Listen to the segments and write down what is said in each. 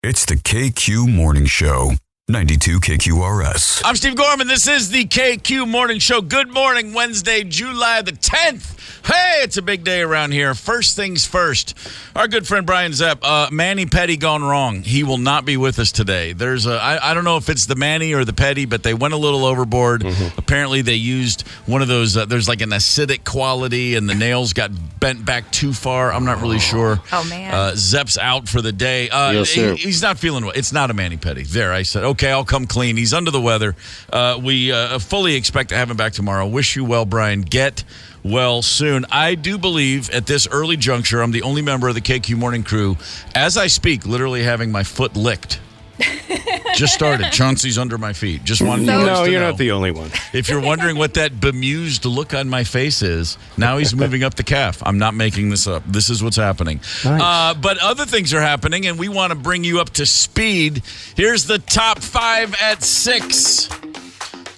It's the KQ Morning Show, 92 KQRS. I'm Steve Gorman. This is the KQ Morning Show. Good morning, Wednesday, July the 10th. Hey, it's a big day around here. First things first, our good friend Brian Zepp, Manny Petty gone wrong. He will not be with us today. There's I don't know if it's the Manny or the Petty, but they went a little overboard. Apparently they used one of those, there's like an acidic quality and the nails got bent back too far. I'm not really sure. Oh, man. Zepp's out for the day. Yes, sir. He's not feeling well. It's not a Manny Petty. There, I said, okay, I'll come clean. He's under the weather. We fully expect to have him back tomorrow. Wish you well, Brian. Get well soon. I do believe at this early juncture, I'm the only member of the KQ Morning crew, as I speak, literally having my foot licked. Just started. Chauncey's under my feet. Just wanted you guys No, to you're know. not the only one. If you're wondering what that bemused look on my face is, now he's moving up the calf. I'm not making this up. This is what's happening. Nice. But other things are happening, and we want to bring you up to speed. Here's the top 5 at 6.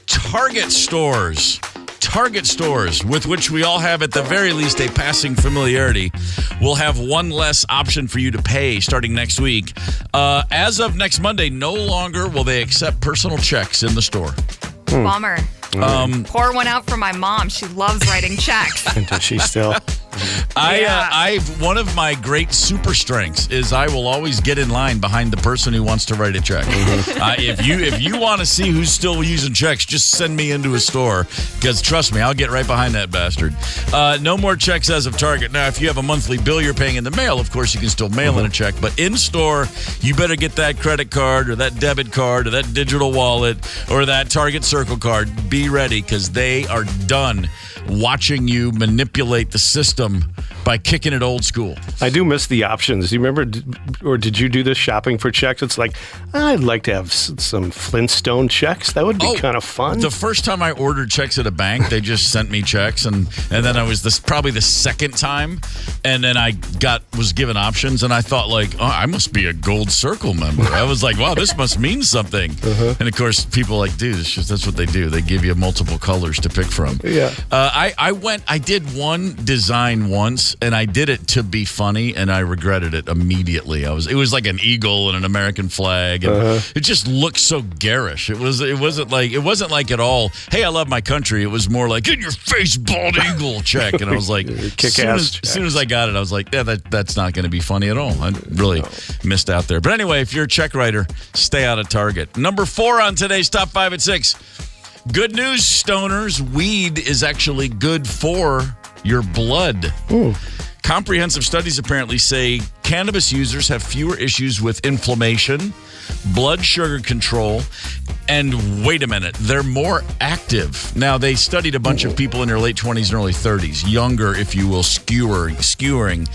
Target stores. Target stores, with which we all have at the very least a passing familiarity, will have one less option for you to pay starting next week. As of next Monday, no longer will they accept personal checks in the store. Bummer. Pour one out for my mom. She loves writing checks. Does she still? One of my great super strengths is I will always get in line behind the person who wants to write a check. If you want to see who's still using checks, just send me into a store, because trust me, I'll get right behind that bastard. No more checks as of Target. Now, if you have a monthly bill you're paying in the mail, of course you can still mail in a check, but in store, you better get that credit card or that debit card or that digital wallet or that Target Circle card. Be ready, because they are done watching you manipulate the system by kicking it old school. I do miss the options. Do you remember, or did you do this shopping for checks? It's like, I'd like to have some Flintstone checks. That would be kind of fun. The first time I ordered checks at a bank, they just sent me checks, and then I was probably the second time, and then I was given options, and I thought like, oh, I must be a Gold Circle member. I was like, wow, this must mean something. And of course, people are like, dude, that's what they do. They give you multiple colors to pick from. Yeah. I did one design once, and I did it to be funny, and I regretted it immediately. It was like an eagle and an American flag, and it just looked so garish. It wasn't like at all, hey, I love my country. It was more like, in your face, bald eagle check. And I was like, as soon as I got it, I was like, yeah, that's not going to be funny at all. I really missed out there. But anyway, if you're a check writer, stay out of Target. Number 4 on today's top 5 at 6. Good news, stoners. Weed is actually good for your blood. Ooh. Comprehensive studies apparently say cannabis users have fewer issues with inflammation, blood sugar control, and wait a minute, they're more active. Now, they studied a bunch of people in their late 20s and early 30s, younger, if you will, skewering.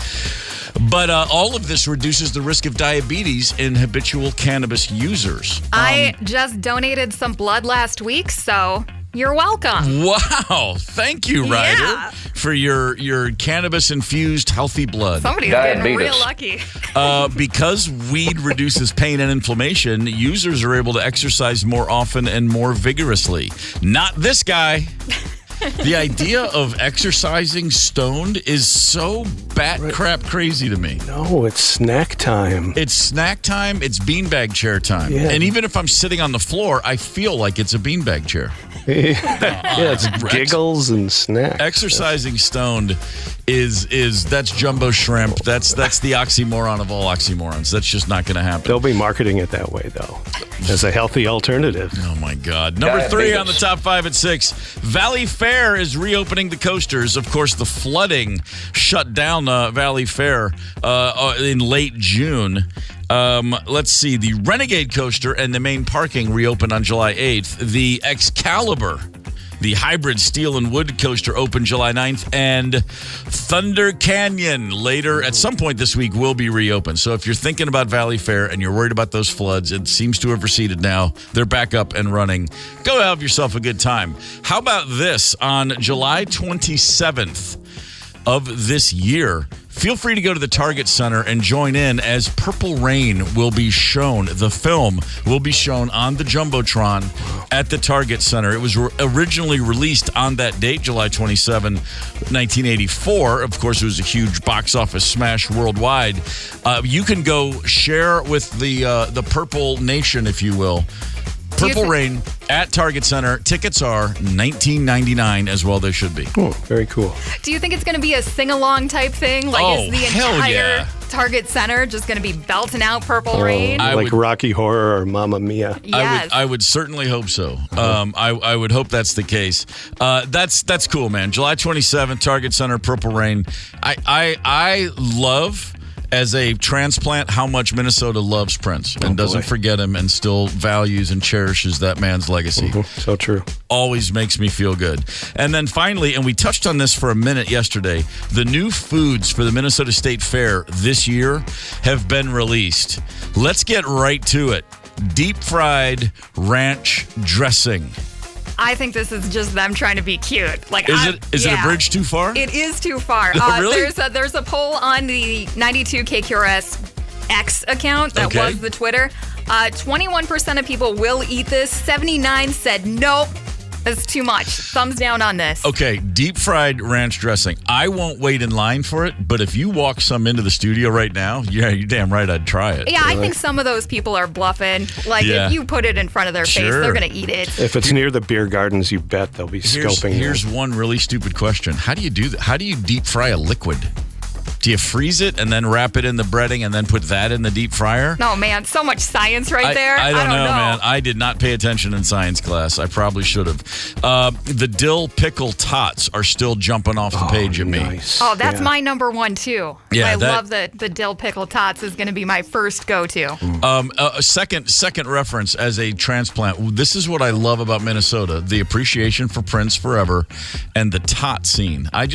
But all of this reduces the risk of diabetes in habitual cannabis users. I just donated some blood last week, so you're welcome. Wow. Thank you, Ryder, for your cannabis-infused healthy blood. Somebody's getting real lucky. Because weed reduces pain and inflammation, users are able to exercise more often and more vigorously. Not this guy. The idea of exercising stoned is so crap crazy to me. No, it's snack time. It's snack time. It's beanbag chair time. Yeah. And even if I'm sitting on the floor, I feel like it's a beanbag chair. Yeah, it's giggles and snacks. Exercising stoned that's jumbo shrimp. That's the oxymoron of all oxymorons. That's just not going to happen. They'll be marketing it that way, though, as a healthy alternative. Oh, my God. Number 3 on the top 5 at 6. Valley Fair is reopening the coasters. Of course, the flooding shut down Valley Fair in late June. Let's see. The Renegade Coaster and the main parking reopened on July 8th. The Excalibur, the hybrid steel and wood coaster, opened July 9th. And Thunder Canyon later, at some point this week, will be reopened. So if you're thinking about Valley Fair and you're worried about those floods, it seems to have receded now. They're back up and running. Go have yourself a good time. How about this? On July 27th, of this year. Feel free to go to the Target Center and join in as Purple Rain will be shown. The film will be shown on the Jumbotron at the Target Center. It was originally released on that date, July 27, 1984. Of course, it was a huge box office smash worldwide. You can go share with the Purple Nation, if you will. Purple Rain at Target Center. Tickets are $19.99 as well. They should be. Oh, very cool. Do you think it's going to be a sing-along type thing? Like, is the entire Target Center just going to be belting out Purple Rain? Like Rocky Horror or Mamma Mia. Yes. I would certainly hope so. I would hope that's the case. That's cool, man. July 27th, Target Center, Purple Rain. I love, as a transplant, how much Minnesota loves Prince and doesn't forget him and still values and cherishes that man's legacy. So true. Always makes me feel good. And then finally, and we touched on this for a minute yesterday, the new foods for the Minnesota State Fair this year have been released. Let's get right to it. Deep fried ranch dressing. I think this is just them trying to be cute. Like, is it a bridge too far? It is too far. Really? There's a poll on the 92 KQRS X account that was the Twitter. 21% of people will eat this. 79 said nope. That's too much. Thumbs down on this. Okay, deep fried ranch dressing. I won't wait in line for it, but if you walk some into the studio right now, yeah, you're damn right I'd try it. Yeah, I think some of those people are bluffing. Like, if you put it in front of their face, they're going to eat it. If it's near the beer gardens, you bet they'll be scoping. Here's one really stupid question. How do you do that? How do you deep fry a liquid? Do you freeze it and then wrap it in the breading and then put that in the deep fryer? No, man, so much science right there. I don't know, man. I did not pay attention in science class. I probably should have. The dill pickle tots are still jumping off the page at me. Nice. Oh, that's my number one, too. Yeah, I love the dill pickle tots is going to be my first go-to. A second reference as a transplant. This is what I love about Minnesota: the appreciation for Prince forever, and the tot scene. You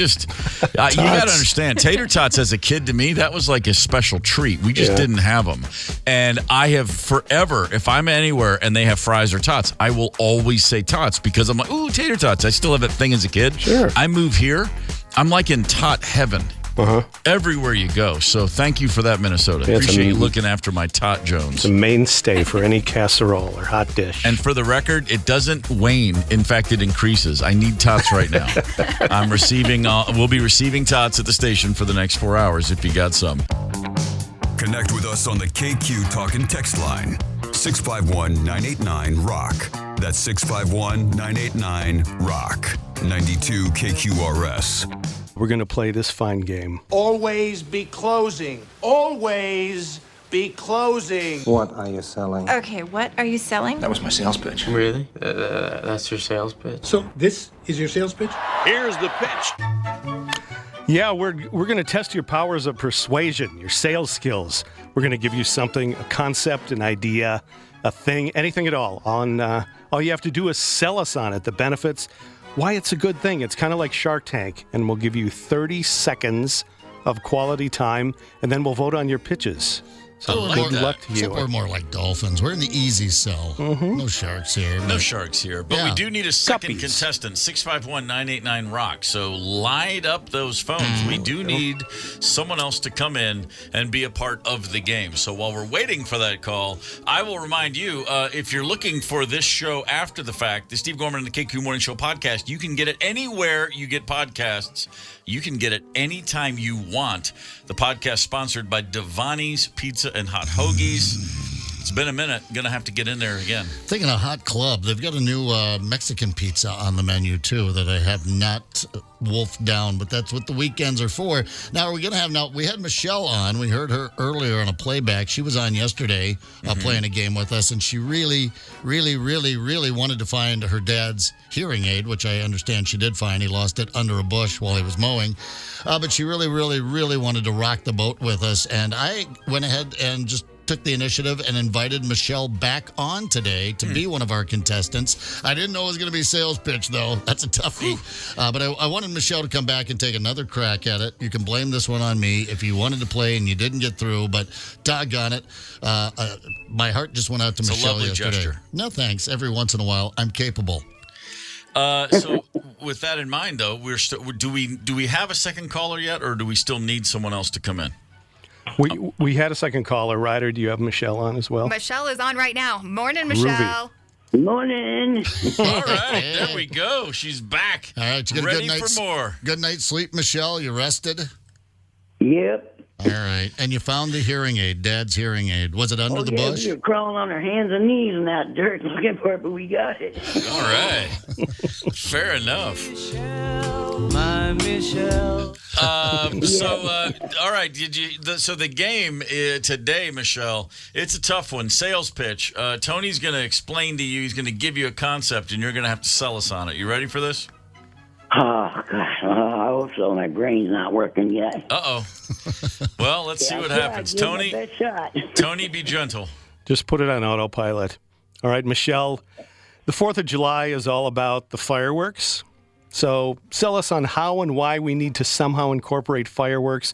got to understand, tater tots as a kid, to me, that was like a special treat. We just didn't have them, and I have forever. If I'm anywhere and they have fries or tots, I will always say tots because I'm like, ooh, tater tots. I still have that thing as a kid. Sure. I move here, I'm like in tot heaven. Everywhere you go. So thank you for that, Minnesota. Appreciate you looking after my Tot Jones. It's a mainstay for any casserole or hot dish. And for the record, it doesn't wane. In fact, it increases. I need tots right now. We'll be receiving tots at the station for the next 4 hours if you got some. Connect with us on the KQ Talk and Text line. 651-989-ROCK. That's 651-989-ROCK. 92 KQRS. We're going to play this fine game. Always be closing. Always be closing. What are you selling? Okay, what are you selling? That was my sales pitch. Really? That's your sales pitch? So this is your sales pitch? Here's the pitch. Yeah, we're going to test your powers of persuasion, your sales skills. We're going to give you something, a concept, an idea, a thing, anything at all. All you have to do is sell us on it, the benefits, why it's a good thing. It's kind of like Shark Tank, and we'll give you 30 seconds of quality time, and then we'll vote on your pitches. So good luck to you. Except we're more like dolphins. We're in the easy sell. No sharks here. No sharks here. But we do need a second contestant, 651-989-ROCK. So light up those phones. We do need someone else to come in and be a part of the game. So while we're waiting for that call, I will remind you, if you're looking for this show after the fact, the Steve Gorman and the KQ Morning Show podcast, you can get it anywhere you get podcasts. You can get it anytime you want. The podcast sponsored by Devani's Pizza and Hot Hoagies. It's been a minute. Going to have to get in there again. Thinking of Hot Club, they've got a new Mexican pizza on the menu, too, that I have not wolfed down, but that's what the weekends are for. Now, we had Michelle on. We heard her earlier on a playback. She was on yesterday playing a game with us, and she really, really, really, really wanted to find her dad's hearing aid, which I understand she did find. He lost it under a bush while he was mowing. But she really, really, really wanted to rock the boat with us, and I went ahead and just took the initiative and invited Michelle back on today to be one of our contestants. I didn't know it was going to be sales pitch, though. That's a toughie. But I wanted Michelle to come back and take another crack at it. You can blame this one on me if you wanted to play and you didn't get through, but doggone it. My heart just went out to Michelle yesterday. It's a lovely gesture. No, thanks. Every once in a while, I'm capable. So with that in mind, though, do we have a second caller yet, or do we still need someone else to come in? We had a second caller. Ryder, do you have Michelle on as well? Michelle is on right now. Morning, Michelle. Morning. All right, there we go. She's back. All right, you got ready a good night's, for more. Good night's sleep, Michelle. You rested? Yep. All right. And you found the hearing aid, Dad's hearing aid. Was it under the bush? We were crawling on our hands and knees in that dirt looking for it, but we got it. All right. Fair enough. My Michelle. All right. So the game today, Michelle, it's a tough one. Sales pitch. Tony's going to explain to you. He's going to give you a concept, and you're going to have to sell us on it. You ready for this? Oh, God. I hope so. My brain's not working yet. Uh-oh. Well, let's see what happens. Tony, Best shot. Tony, be gentle. Just put it on autopilot. All right, Michelle, the 4th of July is all about the fireworks. So sell us on how and why we need to somehow incorporate fireworks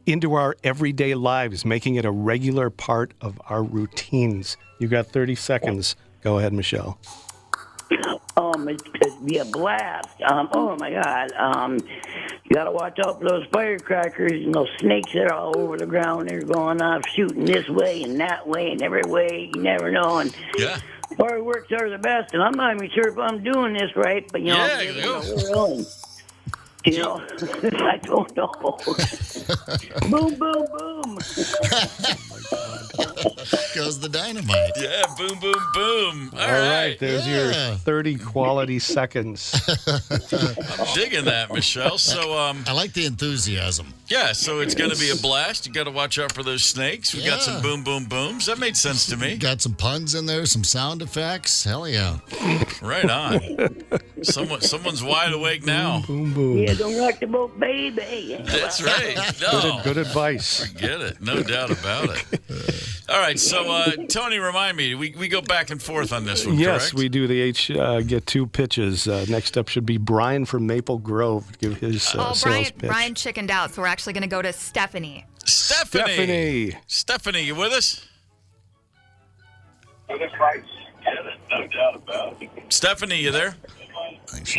into our everyday lives, making it a regular part of our routines. You got 30 seconds. Go ahead, Michelle. It'd be a blast. Oh my God. You gotta watch out for those firecrackers and those snakes that are all over the ground. They're going off shooting this way and that way and every way. You never know. And Yeah. fireworks are the best. And I'm not even sure if I'm doing this right, but you know, Yeah, I'm go. living in the world. You know, I don't know. Boom, boom, boom. Goes the dynamite. Yeah, boom, boom, boom. All All right. right, there's your 30 quality seconds. I'm digging that, Michelle. So, I like the enthusiasm. yeah, so it's going to be a blast. You got to watch out for those snakes. We got some Yeah. boom, boom, booms. That made sense to me. Got some puns in there, some sound effects. Hell yeah. Right on. Someone's wide awake now. Boom, boom. Yeah, don't rock the boat, baby. That's right. No. Good advice. Get it. No doubt about it. All right. So, Tony, remind me, we go back and forth on this one, Yes, correct? we do. The get 2 pitches. Next up should be Brian from Maple Grove. Give his sales pitch. Brian chickened out, so we're actually going to go to Stephanie. Stephanie, you with us? Stephanie, you there?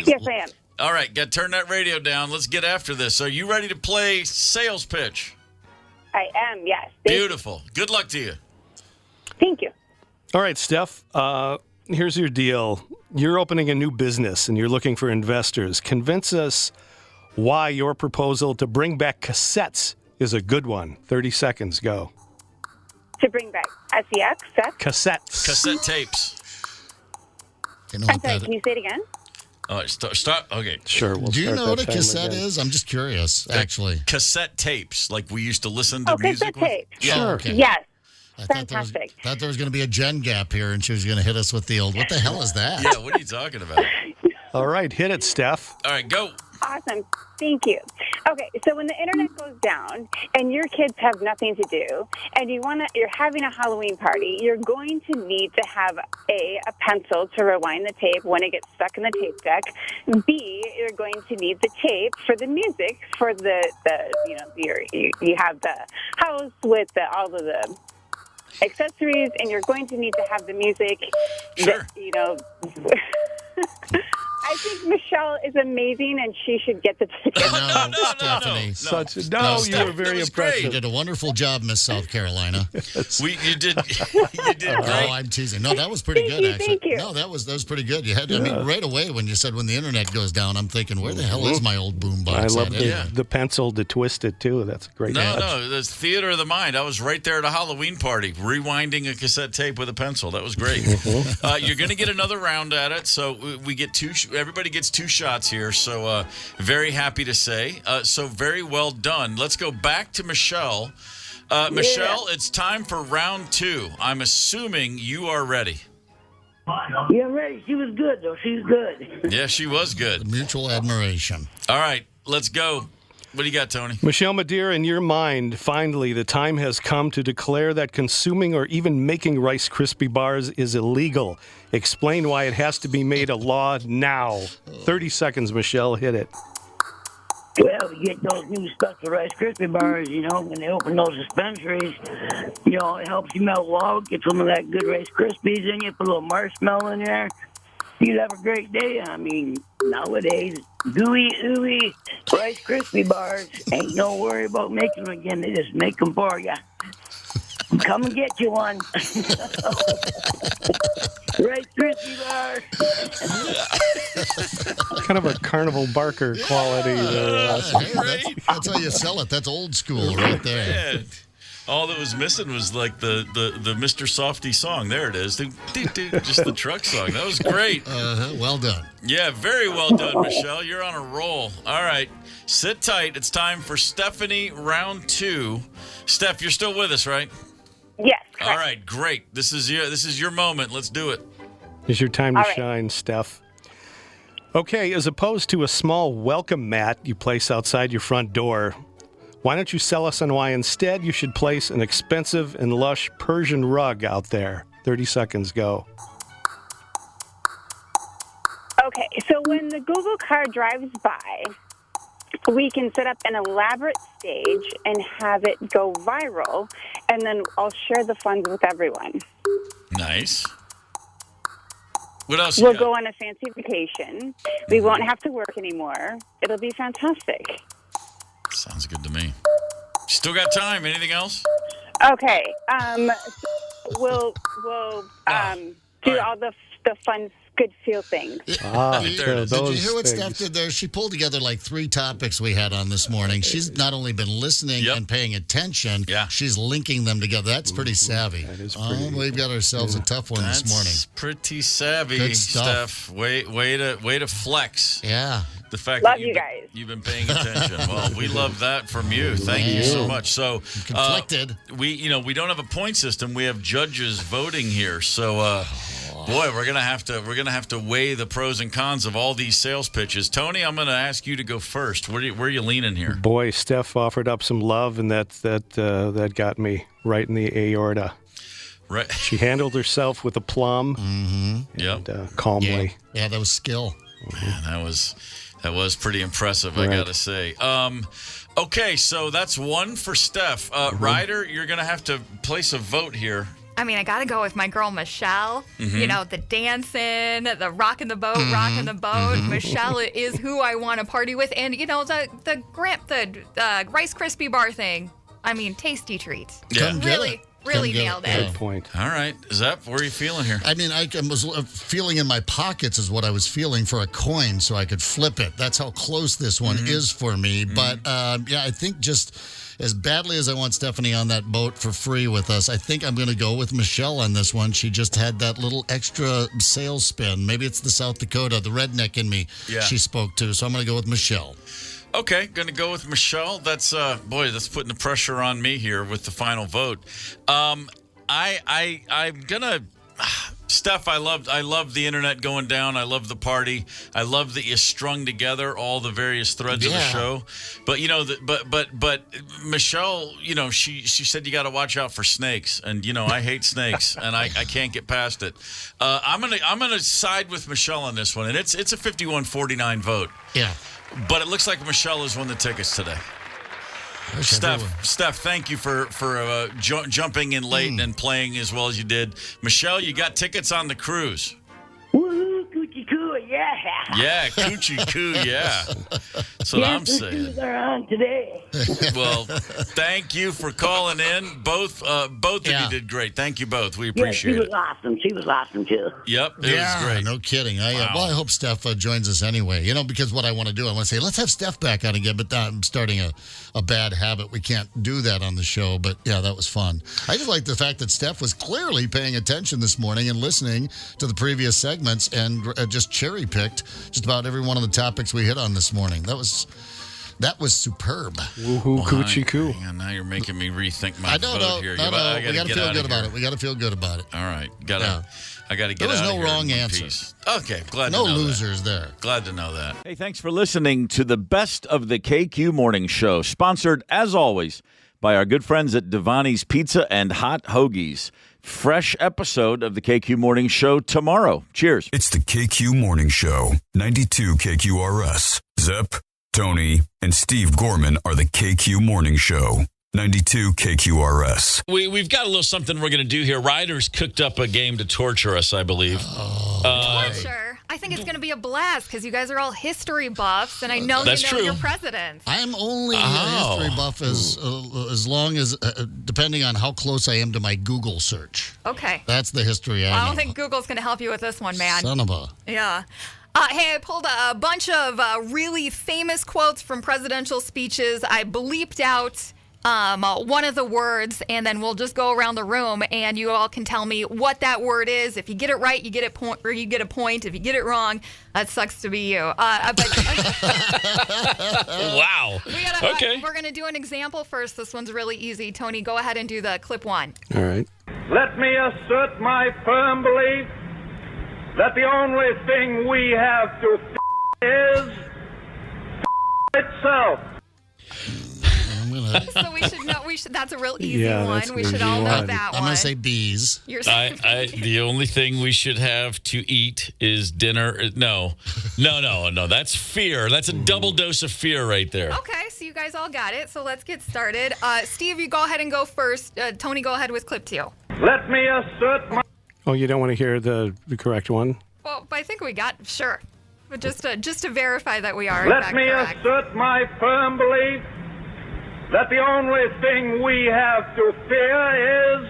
Yes, I am. All right, turn that radio down. Let's get after this. Are you ready to play sales pitch? I am, yes. Beautiful. Good luck to you. Thank you. All right, Steph, here's your deal. You're opening a new business and you're looking for investors. Convince us why your proposal to bring back cassettes is a good one. 30 seconds, go. To bring back SEX, Cassettes. Cassette tapes. You know I'm what sorry, that, can you say it again? All right, stop. Okay. Sure. We'll do you start know that what a timer cassette again. is? I'm just curious, actually. Cassette tapes, like we used to listen to Oh, music cassette with. tapes. Yeah. Oh, okay. Yes. I Fantastic. thought there was going to be a Jen gap here, and she was going to hit us with the old. What the hell is that? Yeah, what are you talking about? All right, hit it, Steph. All right, go. Awesome. Thank you. Okay, so when the internet goes down and your kids have nothing to do and you're having a Halloween party, you're going to need to have a pencil to rewind the tape when it gets stuck in the tape deck. B, you're going to need the tape for the music for the you have the house with all of the accessories, and you're going to need to have the music. Sure. I think Michelle is amazing, and she should get the ticket. No, Stephanie. You were very was You great. impressive. did a wonderful job, Miss South Carolina. You did Oh, great. I'm teasing. No, that was pretty Thank good, you, actually. thank you. No, that was pretty good. You had, I mean, right away when you said when the internet goes down, I'm thinking, where the hell is my old boombox? I love at? the pencil to twist it, too. That's a great touch. No, there's theater of the mind. I was right there at a Halloween party, rewinding a cassette tape with a pencil. That was great. You're going to get another round at it, so we get everybody gets 2 shots here, so very happy to say. So very well done. Let's go back to Michelle. Michelle, it's time for round 2. I'm assuming you are ready. Yeah, I'm ready. She was good, though. She was good. Yeah, she was good. Mutual admiration. All right, let's go. What do you got, Tony? Michelle Madeira, in your mind, finally, the time has come to declare that consuming or even making Rice Krispie bars is illegal. Explain why it has to be made a law now. 30 seconds, Michelle. Hit it. Well, you get those new special Rice Krispie bars, when they open those dispensaries, it helps you melt log, get some of that good Rice Krispies in you, put a little marshmallow in there. You'll have a great day. I mean, nowadays, gooey, ooey, Rice Krispie bars ain't no worry about making them again. They just make them for you. Come and get you one. Rice Krispie bar. Kind of a Carnival Barker quality there. That's how you sell it. That's old school right there. Yeah. All that was missing was like the Mr. Softy song. There it is. Just the truck song. That was great. Well done. Yeah, very well done, Michelle. You're on a roll. All right. Sit tight. It's time for Stephanie round 2. Steph, you're still with us, right? Yes. All right, great. This is your moment. Let's do it. It's your time to shine, Steph. Okay, as opposed to a small welcome mat you place outside your front door, why don't you sell us on why instead you should place an expensive and lush Persian rug out there? 30 seconds, go. Okay, so when the Google car drives by, we can set up an elaborate stage and have it go viral, and then I'll share the funds with everyone. Nice. What else? We'll go on a fancy vacation. We won't have to work anymore. It'll be fantastic. Sounds good to me. Still got time. Anything else? Okay. We'll do all the fun, good feel things. Did you hear what Steph did there? She pulled together like 3 topics we had on this morning. She's not only been listening and paying attention, she's linking them together. That's pretty savvy. That is pretty. We've got ourselves a tough one this morning. That's pretty savvy, Good stuff. Steph. Way to flex. Yeah. The fact Love that you guys. You've been paying attention. Well, we love that from you. Thank you so much. So conflicted. We don't have a point system. We have judges voting here. So boy, we're gonna have to weigh the pros and cons of all these sales pitches. Tony, I'm gonna ask you to go first. Where are you leaning here? Boy, Steph offered up some love, and that got me right in the aorta. Right. She handled herself with aplomb. And calmly. Yeah, that was skill. Man, that was pretty impressive, I gotta say. Okay, so that's 1 for Steph. Ryder, you're gonna have to place a vote here. I mean, I got to go with my girl, Michelle. You know, the dancing, the rocking the boat, rocking the boat. Michelle is who I want to party with. And, you know, the Rice Krispie bar thing. I mean, tasty treats. Yeah. Really nailed it. Good point. All right. Zep, where are you feeling here? I mean, I was feeling in my pockets is what I was feeling for a coin so I could flip it. That's how close this one is for me. But, I think just as badly as I want Stephanie on that boat for free with us, I think I'm going to go with Michelle on this one. She just had that little extra sales spin. Maybe it's the South Dakota, the redneck in me she spoke to. So I'm going to go with Michelle. Okay, going to go with Michelle. That's that's putting the pressure on me here with the final vote. I'm gonna. Steph, I love the internet going down. I love the party. I love that you strung together all the various threads of the show. But you know, but Michelle, you know, she said you got to watch out for snakes, and you know I hate snakes, and I can't get past it. I'm gonna side with Michelle on this one, and it's a 51-49 vote. Yeah. But it looks like Michelle has won the tickets today. Steph, thank you for jumping in late and playing as well as you did. Michelle, you got tickets on the cruise. Woohoo, coochie coo, yeah. Yeah, coochie coo, yeah. That's what I'm saying. They're on today. Well, thank you for calling in. Both of you did great. Thank you both. We appreciate it. She was awesome too. Yep, it was great. No kidding. Well, I hope Steph joins us anyway. You know, because what I want to do, I want to say, let's have Steph back on again, but I'm starting a bad habit. We can't do that on the show, but yeah, that was fun. I just like the fact that Steph was clearly paying attention this morning and listening to the previous segments and just cherry-picked just about every one of the topics we hit on this morning. That was superb. Woohoo, coochie coo. Now you're making me rethink my vote here. No, we got to feel good about it. We got to feel good about it. All right. I got to get out of here. There was no wrong answer. Peace. Okay, glad to know that. No losers there. Glad to know that. Hey, thanks for listening to the Best of the KQ Morning Show, sponsored, as always, by our good friends at Devani's Pizza and Hot Hoagies. Fresh episode of the KQ Morning Show tomorrow. Cheers. It's the KQ Morning Show, 92 KQRS. Zep, Tony, and Steve Gorman are the KQ Morning Show. 92 KQRS. We've got a little something we're going to do here. Ryder's cooked up a game to torture us, I believe. Torture? I think it's going to be a blast because you guys are all history buffs, and I know you know true. your presidents. I'm only a history buff as long as, depending on how close I am to my Google search. Okay. That's the history I know. I don't think Google's going to help you with this one, man. Son of a... Yeah. Hey, I pulled a bunch of really famous quotes from presidential speeches. I bleeped out one of the words, and then we'll just go around the room, and you all can tell me what that word is. If you get it right, you get a point. If you get it wrong, that sucks to be you. Wow. Okay. We're going to do an example first. This one's really easy. Tony, go ahead and do the clip one. All right. Let me assert my firm belief that the only thing we have to is itself. So we should know. That's a real easy one. We should all know that one. I'm gonna say bees. The only thing we should have to eat is dinner. No. That's fear. That's a double dose of fear right there. Okay, so you guys all got it. So let's get started. Steve, you go ahead and go first. Tony, go ahead with clip 2. Let me assert my... Oh, you don't want to hear the correct one? Well, I think we got, sure. But just to verify that we are Let me assert my firm belief that the only thing we have to fear is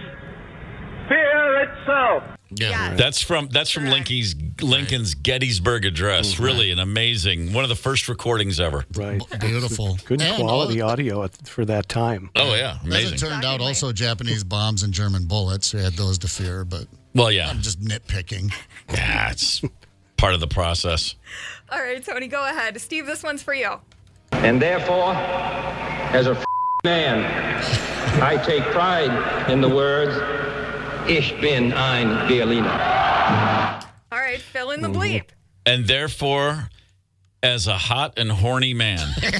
fear itself. Yeah, That's from Lincoln's Gettysburg Address. Really an amazing, one of the first recordings ever. Right. Beautiful. Good quality audio for that time. Oh, yeah. Amazing. As it turned out, also Japanese bombs and German bullets. We had those to fear, but well, yeah. I'm just nitpicking. Yeah, it's part of the process. All right, Tony, go ahead. Steve, this one's for you. And therefore, as a man, I take pride in the words, Ich bin ein Berliner. All right, fill in the bleep. And therefore, as a hot and horny man, here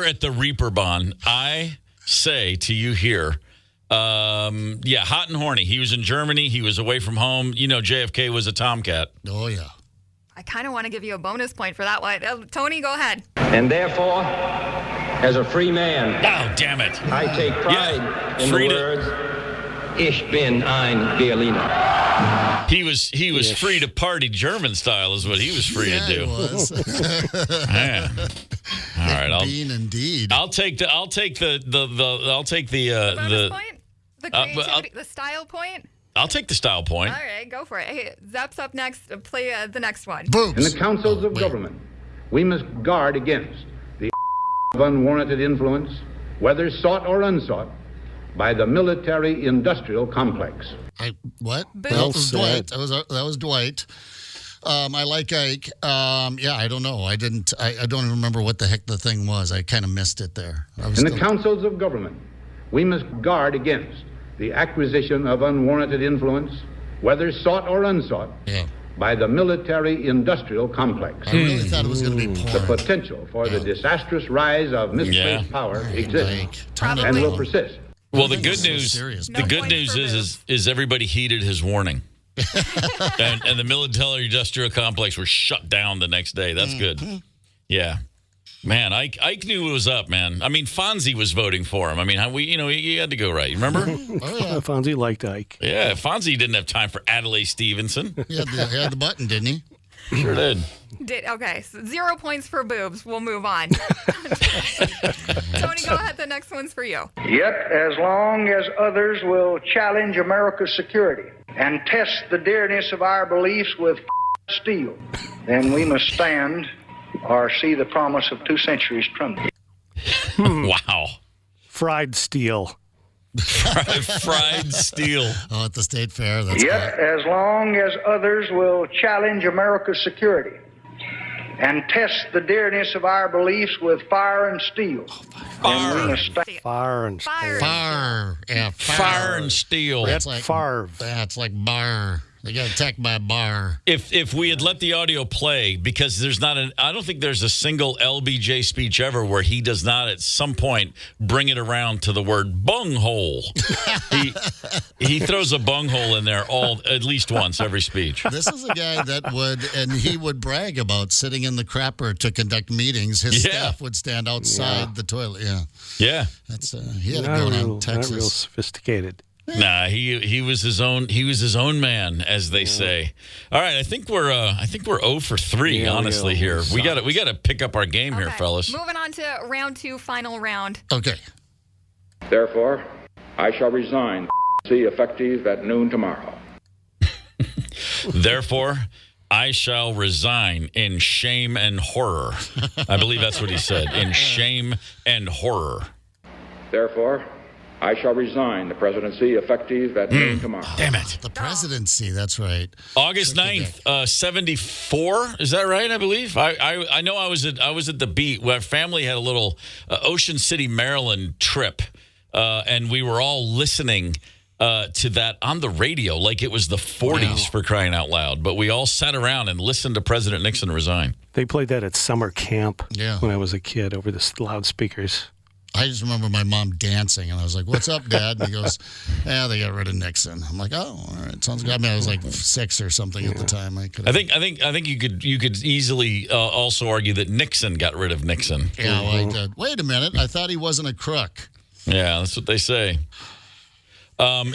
at the Reeperbahn, I say to you here, hot and horny. He was in Germany. He was away from home. You know, JFK was a tomcat. Oh, yeah. I kind of want to give you a bonus point for that one. Tony, go ahead. And therefore, as a free man, oh, damn it, I take pride in the words, Ich bin ein Berliner. He was free to party German style is what he was free to do. He was. Man. All right, indeed. I'll take the bonus point? The creativity, the style point? I'll take the style point. All right, go for it. Hey, Zep's up next. Play the next one. In the councils of government, we must guard against the of unwarranted influence, whether sought or unsought, by the military-industrial complex. What? Boom. That was Dwight. That was Dwight. I like Ike. I don't know. I don't even remember what the heck the thing was. I kind of missed it there. In the councils of government, we must guard against the acquisition of unwarranted influence, whether sought or unsought, by the military-industrial complex. I really thought it was going to be porn. The potential for the disastrous rise of misplaced power exists and will persist. Well, the good news is everybody heeded his warning. and the military-industrial complex was shut down the next day. That's good. Yeah. Man, Ike knew it was up, man. I mean, Fonzie was voting for him. I mean, he had to go right. Remember? Fonzie liked Ike. Yeah, Fonzie didn't have time for Adlai Stevenson. He had the button, didn't he? Sure did. Okay, so 0 points for boobs. We'll move on. Tony, go ahead. The next one's for you. Yet, as long as others will challenge America's security and test the dearness of our beliefs with steel, then we must stand or see the promise of 2 centuries crumble. Wow. Fried steel. Fried steel. Oh, at the state fair. That's Yet, as long as others will challenge America's security and test the dearness of our beliefs with fire and steel, then we must stand. Fire and steel. Fire. Yeah, Fire and steel. That's like Favre. That's like bar. They got attacked by a bar. If we had let the audio play, because I don't think there's a single LBJ speech ever where he does not at some point bring it around to the word bunghole. he throws a bunghole in there at least once every speech. This is a guy he would brag about sitting in the crapper to conduct meetings. His staff would stand outside the toilet. Yeah. Yeah. That's he had to go down Texas. Not real sophisticated. Nah, he was his own. He was his own man, as they say. All right, I think we're 0 for 3. Honestly, here we got to pick up our game here, fellas. Moving on to round 2, final round. Okay. Therefore, I shall resign, effective at noon tomorrow. Therefore, I shall resign in shame and horror. I believe that's what he said. In shame and horror. Therefore, I shall resign the presidency effective at noon tomorrow. Damn it. The presidency, that's right. August 9th, 74. Is that right, I believe? I know I was at the beat where family had a little Ocean City, Maryland trip, and we were all listening to that on the radio like it was the 40s for crying out loud. But we all sat around and listened to President Nixon resign. They played that at summer camp Yeah. when I was a kid over the loudspeakers. I just remember my mom dancing, and I was like, "What's up, Dad?" And he goes, "Yeah, they got rid of Nixon." I'm like, "Oh, all right, sounds good." I mean, I was like 6 or something at the time. I think you could easily also argue that Nixon got rid of Nixon. Yeah, well, wait a minute. I thought he wasn't a crook. Yeah, that's what they say.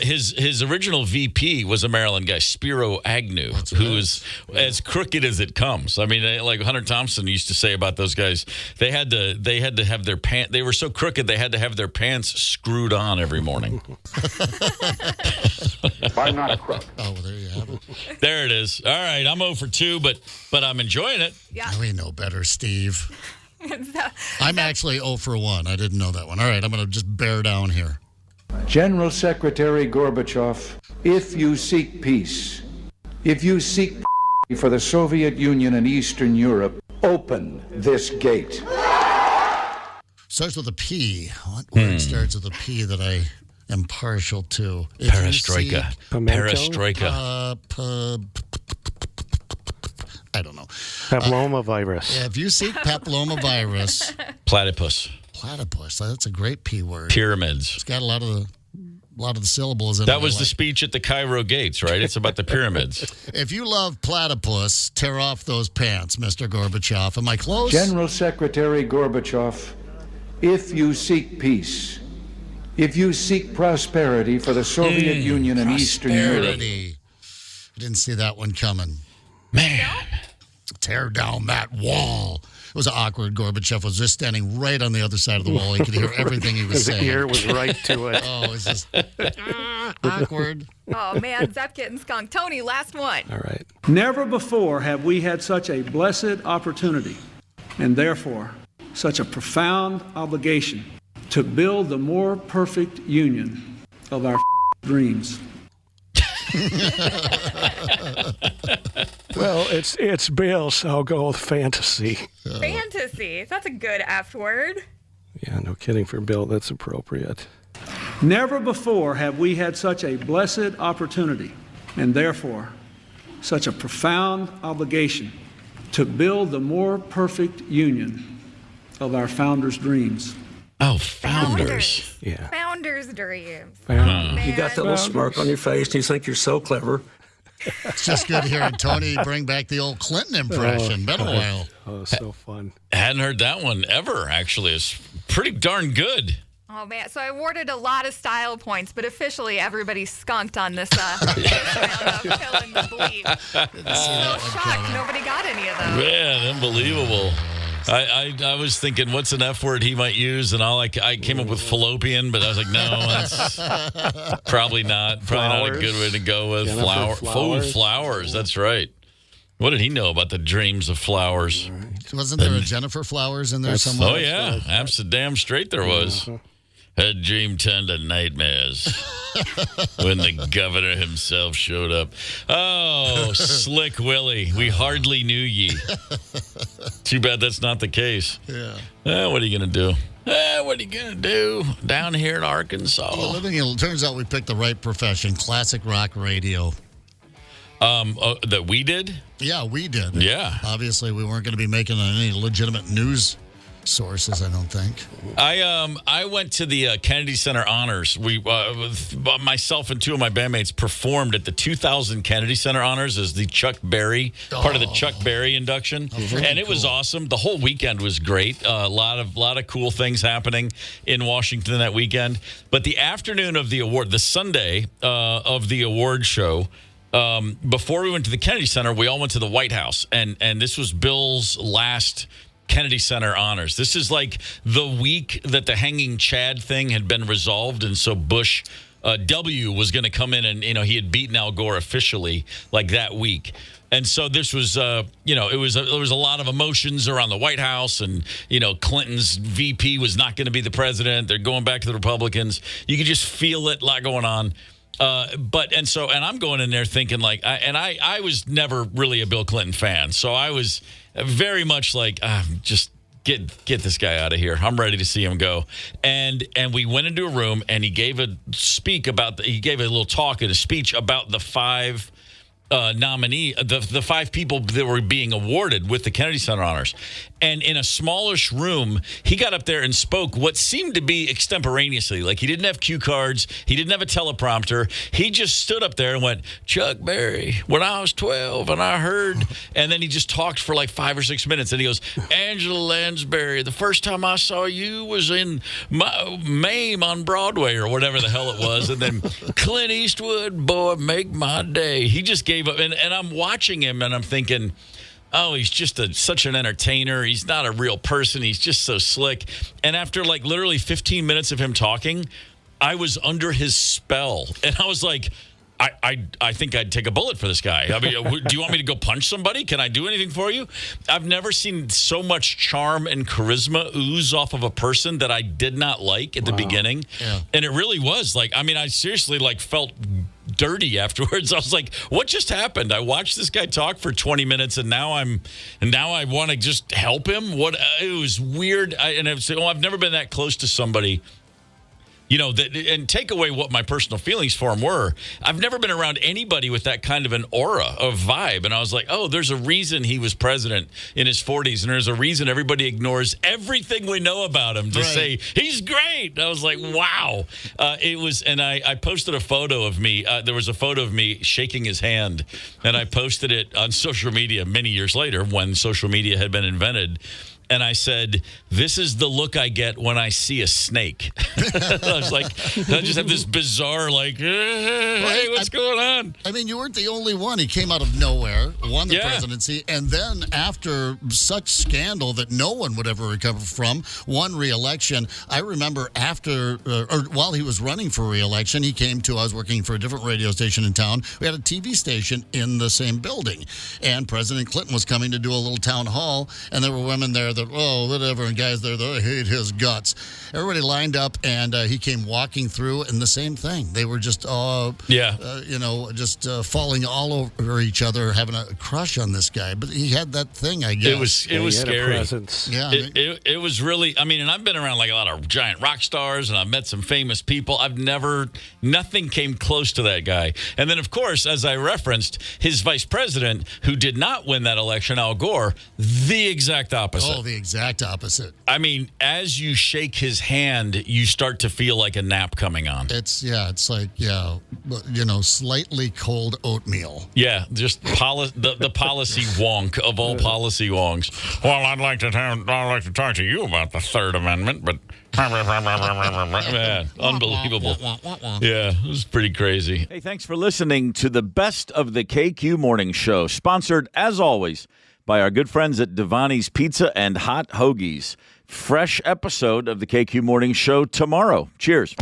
His original VP was a Maryland guy, Spiro Agnew, who was as crooked as it comes. I mean, like Hunter Thompson used to say about those guys, they had to have their pants. They were so crooked they had to have their pants screwed on every morning. I'm not a crook. Oh, well, there you have it. There it is. All right, I'm 0 for 2, but I'm enjoying it. Yeah. We know better, Steve. I'm actually 0 for 1. I didn't know that one. All right, I'm going to just bear down here. General Secretary Gorbachev, if you seek peace, if you seek for the Soviet Union and Eastern Europe, open this gate. Starts with a P. What word starts with a P that I am partial to? If Perestroika. Perestroika. I don't know. Papillomavirus. If you seek papillomavirus. Platypus. Platypus. That's a great P word. Pyramids. It's got a lot of the syllables in it. That was the speech at the Cairo gates, right? It's about the pyramids. If you love platypus, tear off those pants, Mr. Gorbachev. Am I close? General Secretary Gorbachev, if you seek peace, if you seek prosperity for the Soviet Union and Eastern Europe. I didn't see that one coming. Man. Tear down that wall. It was awkward. Gorbachev was just standing right on the other side of the wall. He could hear everything he was saying. His ear was right to it. Oh, it was just awkward. Oh, man, Zep getting skunked. Tony, last one. All right. Never before have we had such a blessed opportunity, and therefore such a profound obligation to build the more perfect union of our dreams. Well, it's Bill, so I'll go with fantasy. Fantasy. That's a good F word. Yeah, no kidding for Bill. That's appropriate. Never before have we had such a blessed opportunity, and therefore such a profound obligation to build the more perfect union of our founders' dreams. Oh, founders. Yeah. Founders' dreams. You got that little smirk on your face, and you think you're so clever. It's just good hearing Tony bring back the old Clinton impression. Been a while. Oh, so fun. Hadn't heard that one ever, actually. It's pretty darn good. Oh, man. So I awarded a lot of style points, but officially everybody's skunked on this round of fill in the bleep. So shocked nobody got any of those. Man, unbelievable. I was thinking, what's an F word he might use? And I came up with fallopian, but I was like, no, that's probably not. Probably not a good way to go with. Flowers. That's right. What did he know about the dreams of flowers? Wasn't there a Jennifer Flowers in there somewhere? Oh, yeah. Amsterdam straight there was. Had dream turned to nightmares when the governor himself showed up. Oh, Slick Willie, we hardly knew ye. Too bad that's not the case. Yeah. What are you going to do? What are you going to do down here in Arkansas? It turns out we picked the right profession, classic rock radio. That we did? Yeah, we did. Yeah. Obviously, we weren't going to be making any legitimate news sources, I don't think. I went to the Kennedy Center Honors. We myself and two of my bandmates performed at the 2000 Kennedy Center Honors as the Chuck Berry part of the Chuck Berry induction, and it was awesome. The whole weekend was great. A lot of cool things happening in Washington that weekend. But the afternoon of the award, the Sunday of the award show. Before we went to the Kennedy Center, we all went to the White House, and this was Bill's last Kennedy Center honors. This is like the week that the hanging Chad thing had been resolved, and so Bush W was going to come in, and he had beaten Al Gore officially like that week. And so this was, there was a lot of emotions around the White House, and Clinton's VP was not going to be the president. They're going back to the Republicans. You could just feel it, a lot going on. And I'm going in there thinking I was never really a Bill Clinton fan, so I was very much like, just get this guy out of here. I'm ready to see him go. And we went into a room, and he gave a little talk and a speech about the five the five people that were being awarded with the Kennedy Center honors. And in a smallish room, he got up there and spoke what seemed to be extemporaneously. Like, he didn't have cue cards. He didn't have a teleprompter. He just stood up there and went, Chuck Berry, when I was 12 and I heard, and then he just talked for like 5 or 6 minutes. And he goes, Angela Lansbury, the first time I saw you was in Mame on Broadway or whatever the hell it was. And then Clint Eastwood, boy, make my day. He just gave up. And I'm watching him and I'm thinking, oh, he's just such an entertainer. He's not a real person. He's just so slick. And after like literally 15 minutes of him talking, I was under his spell. And I was like, I think I'd take a bullet for this guy. I mean, do you want me to go punch somebody? Can I do anything for you? I've never seen so much charm and charisma ooze off of a person that I did not like at the beginning. Yeah. And it really was like, I mean, I seriously felt dirty afterwards. I was like, what just happened? I watched this guy talk for 20 minutes and now I want to just help him. It was weird. I've never been that close to somebody. And take away what my personal feelings for him were. I've never been around anybody with that kind of an aura of vibe. And I was like, oh, there's a reason he was president in his 40s. And there's a reason everybody ignores everything we know about him to say, he's great. I was like, wow. I posted a photo of me. There was a photo of me shaking his hand. And I posted it on social media many years later when social media had been invented. And I said, this is the look I get when I see a snake. I was like, I just have this bizarre, hey, what's going on? I mean, you weren't the only one. He came out of nowhere, won the presidency, and then after such scandal that no one would ever recover from, won re-election. I remember while he was running for re-election, he came to, I was working for a different radio station in town. We had a TV station in the same building. And President Clinton was coming to do a little town hall, and there were women there that, whatever, and guys there that hate his guts. Everybody lined up, and he came walking through, and the same thing. They were just, falling all over each other, having a crush on this guy. But he had that thing, I guess. It was scary. Yeah, it was really. I mean, and I've been around a lot of giant rock stars, and I've met some famous people. Nothing came close to that guy. And then, of course, as I referenced, his vice president, who did not win that election, Al Gore, the exact opposite. Oh, the exact opposite. I mean, as you shake his hand, you start to feel like a nap coming on. It's like, slightly cold oatmeal. Yeah, just the policy wonk of all policy wonks. Well, I'd like to talk to you about the Third Amendment, but man, unbelievable. Yeah, it was pretty crazy. Hey, thanks for listening to the Best of the KQ Morning Show, sponsored, as always, by our good friends at Devani's Pizza and Hot Hoagies. Fresh episode of the KQ Morning Show tomorrow. Cheers.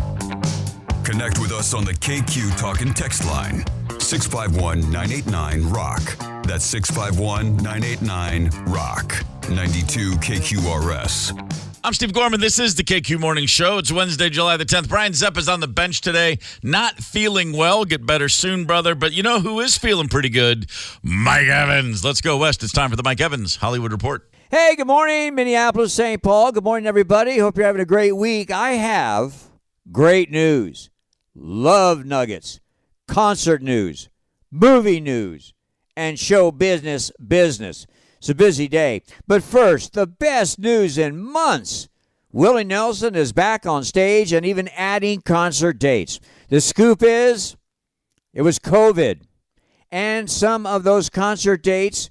Connect with us on the KQ Talk and Text line, 651-989-ROCK. That's 651-989-ROCK. 92 KQRS. I'm Steve Gorman. This is the KQ Morning Show. It's Wednesday, July the 10th. Brian Zepp is on the bench today. Not feeling well. Get better soon, brother. But you know who is feeling pretty good? Mike Evans. Let's go west. It's time for the Mike Evans Hollywood Report. Hey, good morning, Minneapolis, St. Paul. Good morning, everybody. Hope you're having a great week. I have great news. Love nuggets, concert news, movie news, and show business. It's a busy day. But first, the best news in months. Willie Nelson is back on stage and even adding concert dates. The scoop is it was COVID. And some of those concert dates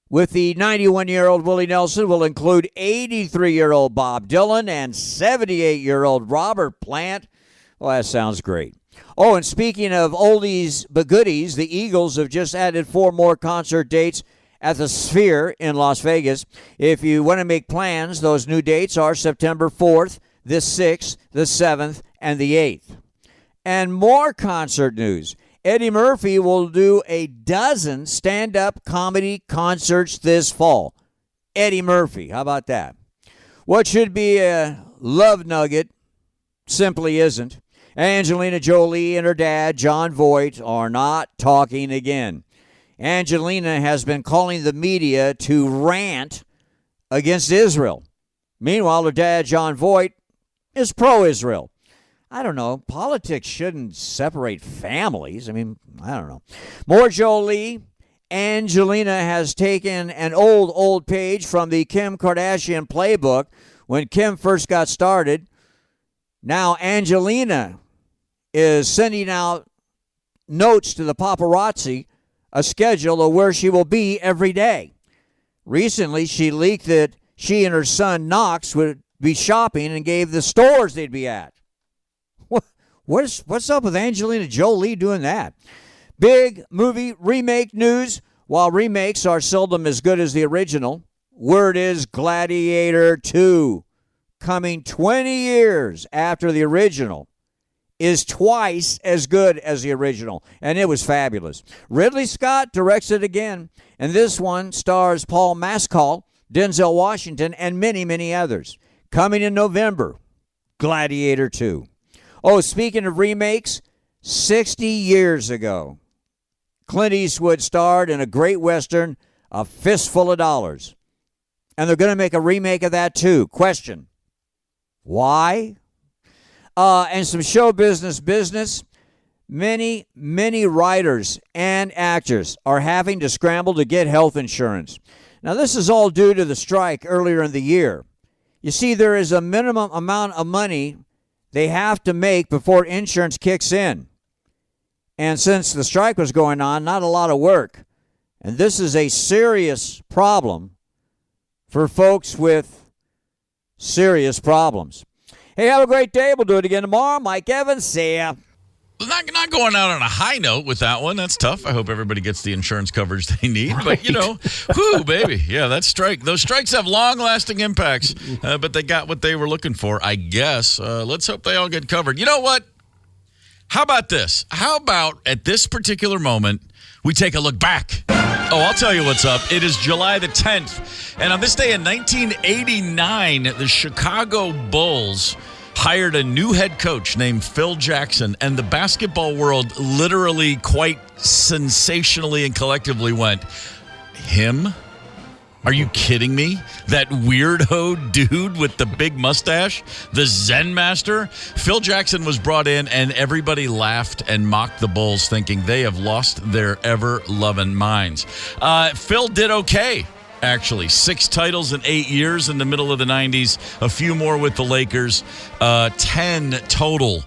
with the 91-year-old Willie Nelson will include 83-year-old Bob Dylan and 78-year-old Robert Plant. Well, that sounds great. Oh, and speaking of oldies but goodies, the Eagles have just added 4 more concert dates at the Sphere in Las Vegas. If you want to make plans, those new dates are September 4th, the 6th, the 7th, and the 8th. And more concert news. Eddie Murphy will do a dozen stand-up comedy concerts this fall. Eddie Murphy, how about that? What should be a love nugget simply isn't. Angelina Jolie and her dad, John Voight, are not talking again. Angelina has been calling the media to rant against Israel. Meanwhile, her dad, John Voight, is pro-Israel. I don't know. Politics shouldn't separate families. I mean, I don't know. More Jolie. Angelina has taken an old page from the Kim Kardashian playbook when Kim first got started. Now Angelina is sending out notes to the paparazzi, a schedule of where she will be every day. Recently, she leaked that she and her son Knox would be shopping and gave the stores they'd be at. What's up with Angelina Jolie doing that? Big movie remake news. While remakes are seldom as good as the original, word is Gladiator 2, coming 20 years after the original, is twice as good as the original, and it was fabulous. Ridley Scott directs it again, and this one stars Paul Mescal, Denzel Washington, and many, many others. Coming in November, Gladiator 2. Oh, speaking of remakes, 60 years ago, Clint Eastwood starred in a great Western, A Fistful of Dollars. And they're going to make a remake of that too. Question, why? And some show business. Many writers and actors are having to scramble to get health insurance. Now, this is all due to the strike earlier in the year. You see, there is a minimum amount of money they have to make before insurance kicks in. And since the strike was going on, not a lot of work. And this is a serious problem for folks with serious problems. Hey, have a great day. We'll do it again tomorrow. Mike Evans, see ya. Not going out on a high note with that one. That's tough. I hope everybody gets the insurance coverage they need. Right. But, whoo, baby. Yeah, those strikes have long-lasting impacts. But they got what they were looking for, I guess. Let's hope they all get covered. You know what? How about this? How about at this particular moment, we take a look back? Oh, I'll tell you what's up. It is July the 10th. And on this day in 1989, the Chicago Bulls hired a new head coach named Phil Jackson, and the basketball world literally quite sensationally and collectively went, him? Are you kidding me? That weirdo dude with the big mustache? The Zen master? Phil Jackson was brought in, and everybody laughed and mocked the Bulls, thinking they have lost their ever-loving minds. Phil did okay. Actually, 6 titles in 8 years in the middle of the 90s, a few more with the Lakers, 10 total.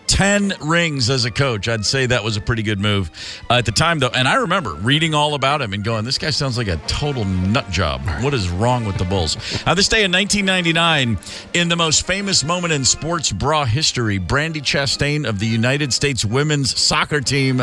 10 rings as a coach. I'd say that was a pretty good move at the time, though. And I remember reading all about him and going, this guy sounds like a total nut job. What is wrong with the Bulls? This day in 1999, in the most famous moment in sports bra history, Brandi Chastain of the United States women's soccer team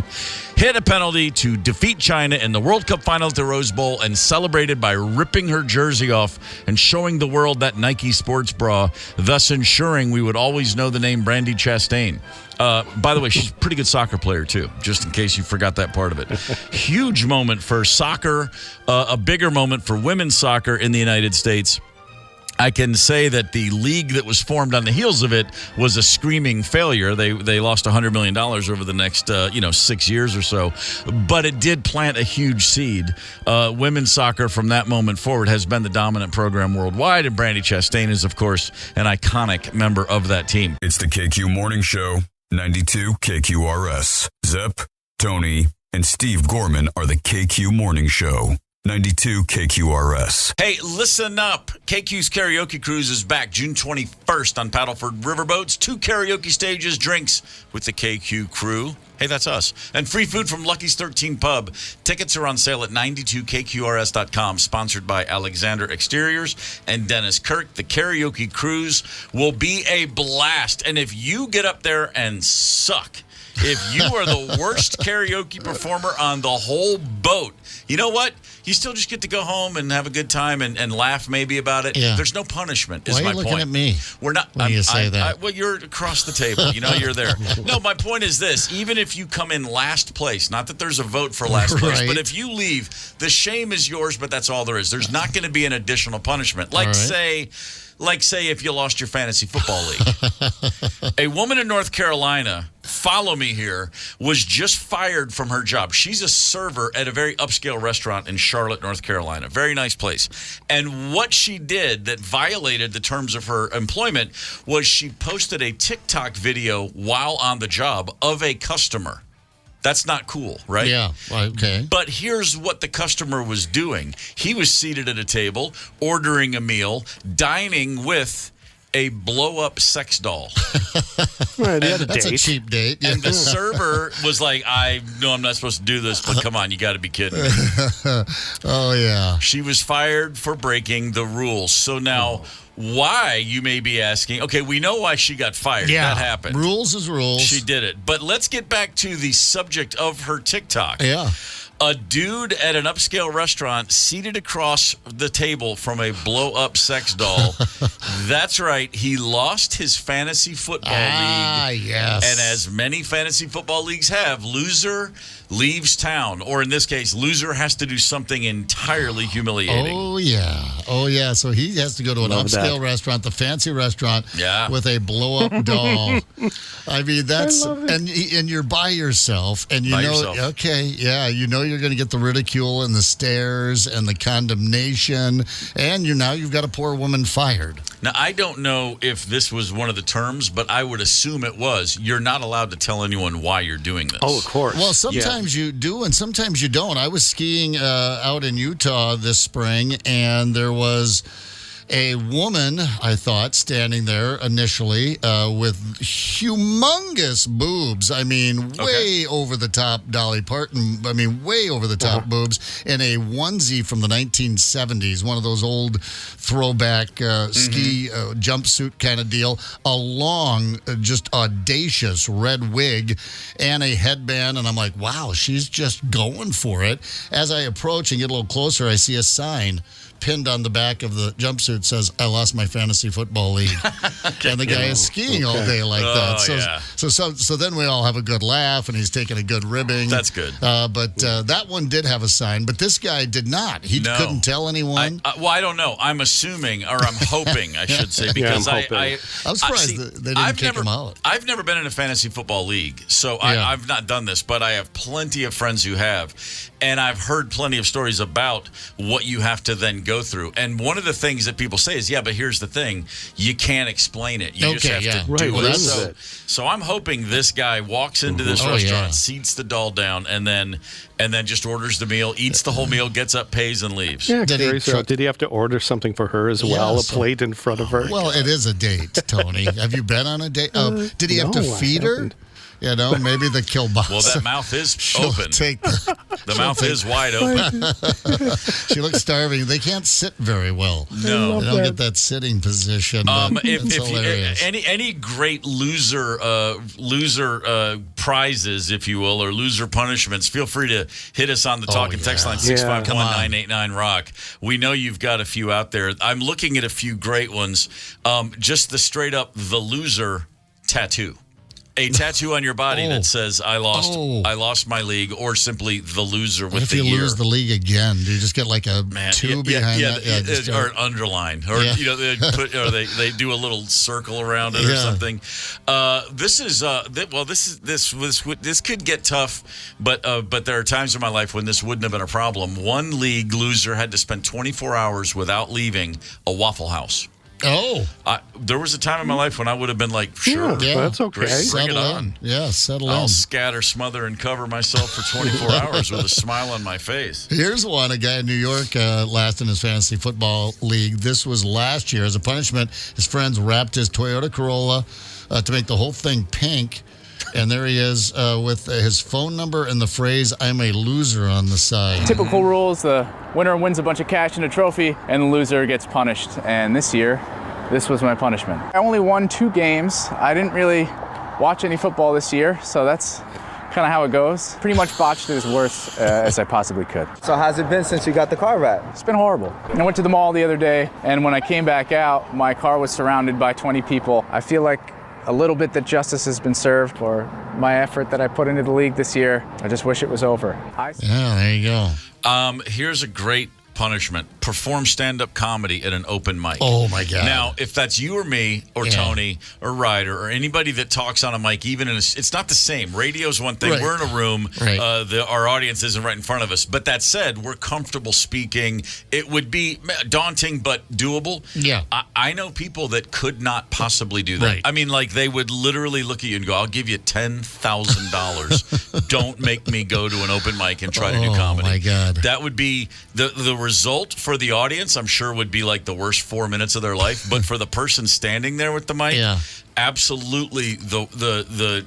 hit a penalty to defeat China in the World Cup final at the Rose Bowl and celebrated by ripping her jersey off and showing the world that Nike sports bra, thus ensuring we would always know the name Brandi Chastain. By the way, she's a pretty good soccer player, too, just in case you forgot that part of it. Huge moment for soccer, a bigger moment for women's soccer in the United States. I can say that the league that was formed on the heels of it was a screaming failure. They lost $100 million over the next 6 years or so. But it did plant a huge seed. Women's soccer from that moment forward has been the dominant program worldwide. And Brandi Chastain is, of course, an iconic member of that team. It's the KQ Morning Show, 92 KQRS. Zep, Tony, and Steve Gorman are the KQ Morning Show. 92 KQRS. Hey, listen up. KQ's Karaoke Cruise is back June 21st on Paddleford Riverboats. 2 karaoke stages, drinks with the KQ crew. Hey, that's us. And free food from Lucky's 13 Pub. Tickets are on sale at 92KQRS.com. Sponsored by Alexander Exteriors and Dennis Kirk. The karaoke cruise will be a blast. And if you get up there and suck, if you are the worst karaoke performer on the whole boat, you know what? You still just get to go home and have a good time and laugh maybe about it. Yeah. There's no punishment, is my point. Why are you looking at me? We're not. When you say that? Well, you're across the table. You know, you're there. No, my point is this. Even if you come in last place, not that there's a vote for last place, but if you leave, the shame is yours, but that's all there is. There's not going to be an additional punishment. Like, say if you lost your fantasy football league. A woman in North Carolina, follow me here, was just fired from her job. She's a server at a very upscale restaurant in Charlotte, North Carolina. Very nice place. And what she did that violated the terms of her employment was she posted a TikTok video while on the job of a customer. That's not cool, right? Yeah, okay. But here's what the customer was doing. He was seated at a table, ordering a meal, dining with a blow-up sex doll. That's a cheap date. And the server was like, I know I'm not supposed to do this, but come on, you got to be kidding me. Oh, yeah. She was fired for breaking the rules. So now... Why, you may be asking. Okay, we know why she got fired. Yeah, that happened. Rules is rules. She did it. But let's get back to the subject of her TikTok. Yeah. A dude at an upscale restaurant seated across the table from a blow-up sex doll. That's right. He lost his fantasy football league. Yes. And as many fantasy football leagues have, loser leaves town. Or in this case, loser has to do something entirely humiliating. Oh, yeah. So he has to go to an upscale restaurant, the fancy restaurant, with a blow-up doll. I mean, that's... And you're by yourself. And you know... Okay, yeah. You know you're going to get the ridicule and the stares and the condemnation. And you've got a poor woman fired. Now, I don't know if this was one of the terms, but I would assume it was. You're not allowed to tell anyone why you're doing this. Oh, of course. Well, sometimes you do and sometimes you don't. I was skiing out in Utah this spring, and there was a woman, I thought, standing there initially with humongous boobs. I mean, way over the top Dolly Parton. I mean, way over the top boobs in a onesie from the 1970s, one of those old throwback ski jumpsuit kind of deal, a long, just audacious red wig and a headband. And I'm like, wow, she's just going for it. As I approach and get a little closer, I see a sign pinned on the back of the jumpsuit says, "I lost my fantasy football league." And the guy is skiing all day like that. So then we all have a good laugh, and he's taking a good ribbing. That's good. But that one did have a sign, but this guy did not. He couldn't tell anyone. I don't know. I'm assuming, or I'm hoping, I should say, because I'm surprised they didn't kick him out. I've never been in a fantasy football league, so I've not done this, but I have plenty of friends who have, and I've heard plenty of stories about what you have to then go through. And one of the things that people say is, but here's the thing, you can't explain it. You just have to do it. So I'm hoping this guy walks into this restaurant, seats the doll down, and then just orders the meal, eats the whole meal, gets up, pays, and leaves. Yeah, did he have to order something for her as well, a plate in front of her? Well, it is a date, Tony. Have you been on a date? Did he have to feed her? You know, maybe the kielbasa. Well, that mouth is open. The mouth is wide open. She looks starving. They can't sit very well. No. They don't get that sitting position. If any great loser prizes, if you will, or loser punishments, feel free to hit us on the talk and text line 651-989-ROCK. We know you've got a few out there. I'm looking at a few great ones. Just the straight up the loser tattoo. A tattoo on your body that says "I lost my league," or simply "the loser" with what if the you year. lose the league again? Do you just get like a 2 behind that? Or an underline, or they do a little circle around it or something. This could get tough, but there are times in my life when this wouldn't have been a problem. One league loser had to spend 24 hours without leaving a Waffle House. Oh. There was a time in my life when I would have been like, sure. Yeah, that's okay. Great, bring it Settle on. in. Yeah, settle in. I'll scatter, smother, and cover myself for 24 hours with a smile on my face. Here's one. A guy in New York last in his fantasy football league. This was last year. As a punishment, his friends wrapped his Toyota Corolla to make the whole thing pink. And there he is with his phone number and the phrase, "I'm a loser" on the side. Typical rules, the winner wins a bunch of cash and a trophy, and the loser gets punished. And this year, this was my punishment. I only won 2 games. I didn't really watch any football this year, so that's kind of how it goes. Pretty much botched it as worst as I possibly could. So how's it been since you got the car back? It's been horrible. I went to the mall the other day, and when I came back out, my car was surrounded by 20 people. I feel like a little bit that justice has been served for my effort that I put into the league this year. I just wish it was over. Yeah, there you go. Here's a great punishment. Perform stand-up comedy at an open mic. Oh, my God. Now, if that's you or me or Tony or Ryder or anybody that talks on a mic, even in it's not the same. Radio's one thing. Right. We're in a room. Right. Our audience isn't right in front of us. But that said, we're comfortable speaking. It would be daunting but doable. Yeah. I know people that could not possibly do that. Right. I mean, like, they would literally look at you and go, I'll give you $10,000. Don't make me go to an open mic and try to do comedy. Oh, my God. That would be the result for the audience, I'm sure, would be like the worst 4 minutes of their life. But for the person standing there with the mic, absolutely the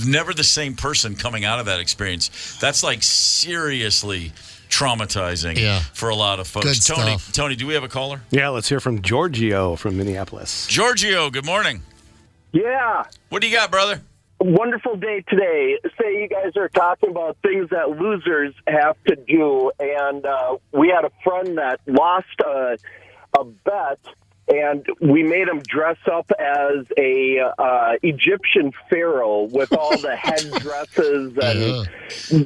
never the same person coming out of that experience. That's like seriously traumatizing for a lot of folks. Good stuff. Tony, do we have a caller? Yeah, let's hear from Giorgio from Minneapolis. Giorgio, good morning. Yeah. What do you got, brother? Wonderful day today. Say you guys are talking about things that losers have to do, and we had a friend that lost a bet, and we made him dress up as a Egyptian pharaoh with all the headdresses and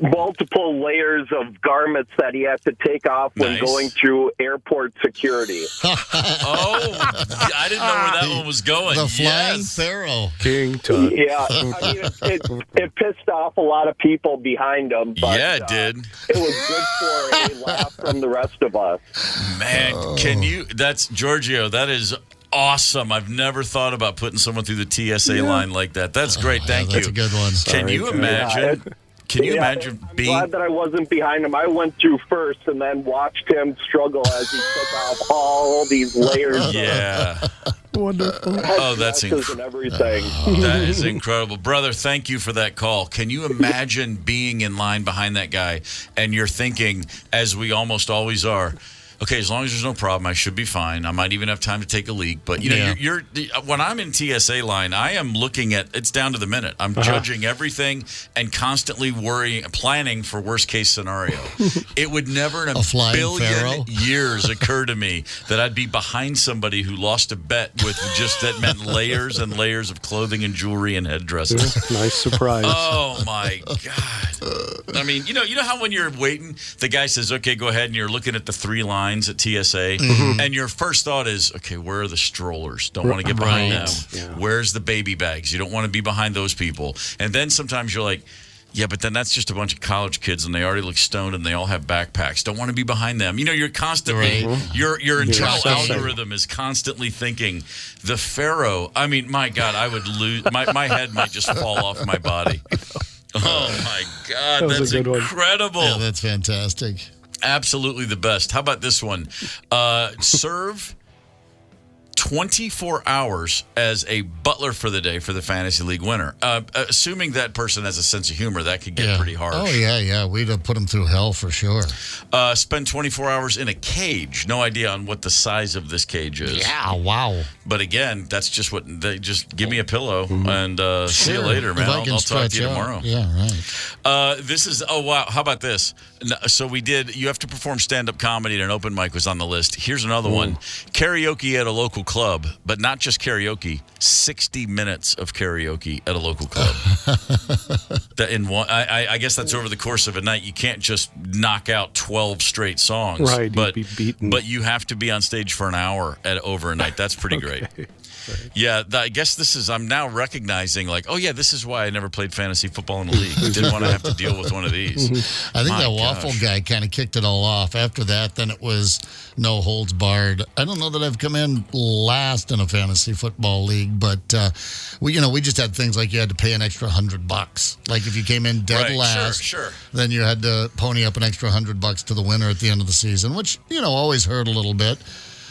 multiple layers of garments that he had to take off when going through airport security. I didn't know where that one was going. The flying pharaoh. King Tut. Yeah, I mean, it pissed off a lot of people behind him. But, it did. It was good for a laugh from the rest of us. Man, that's Giorgio. That is awesome. I've never thought about putting someone through the TSA line like that. That's great. Thank you. That's a good one. Can you imagine? Can you imagine being... I'm glad that I wasn't behind him. I went through first and then watched him struggle as he took off all these layers. Yeah. Wonderful. Oh, that's incredible. And everything. That is incredible. Brother, thank you for that call. Can you imagine being in line behind that guy and you're thinking, as we almost always are, okay, as long as there's no problem, I should be fine. I might even have time to take a leak. But, you're when I'm in TSA line, I am looking at, it's down to the minute. I'm judging everything and constantly planning for worst case scenario. It would never in a billion years occur to me that I'd be behind somebody who lost a bet with just that meant layers and layers of clothing and jewelry and headdresses. Nice surprise. Oh, my God. I mean, you know how when you're waiting, the guy says, okay, go ahead, and you're looking at the 3 lines at TSA, and your first thought is, okay, where are the strollers? Don't want to get behind them. Yeah. Where's the baby bags? You don't want to be behind those people. And then sometimes you're like, yeah, but then that's just a bunch of college kids, and they already look stoned, and they all have backpacks. Don't want to be behind them. You're constantly, your internal algorithm is constantly thinking, the Pharaoh. I mean, my God, I would lose. My head might just fall off my body. Oh, my God, that's incredible. Yeah, that's fantastic. Absolutely the best. How about this one? Serve 24 hours as a butler for the day for the fantasy league winner. Assuming that person has a sense of humor, that could get pretty harsh. Oh, yeah. We'd have put them through hell for sure. Spend 24 hours in a cage. No idea on what the size of this cage is. Yeah, wow. But again, that's just what they just give me a pillow and see you later, man. I'll talk to you tomorrow. Yeah, right. This is, wow. How about this? So you have to perform stand-up comedy at an open mic was on the list. Here's another one. Karaoke at a local club, but not just karaoke, 60 minutes of karaoke at a local club. I guess that's over the course of a night. You can't just knock out 12 straight songs. Right, but, you'd be beaten. But you have to be on stage for an hour over a night. That's pretty great. Right. Yeah, I guess I'm now recognizing, this is why I never played fantasy football in the league. I didn't want to have to deal with one of these. I think that waffle guy kind of kicked it all off. After that, then it was no holds barred. I don't know that I've come in last in a fantasy football league, but we just had things like you had to pay an extra $100. Like if you came in dead last, sure. then you had to pony up an extra $100 to the winner at the end of the season, which always hurt a little bit.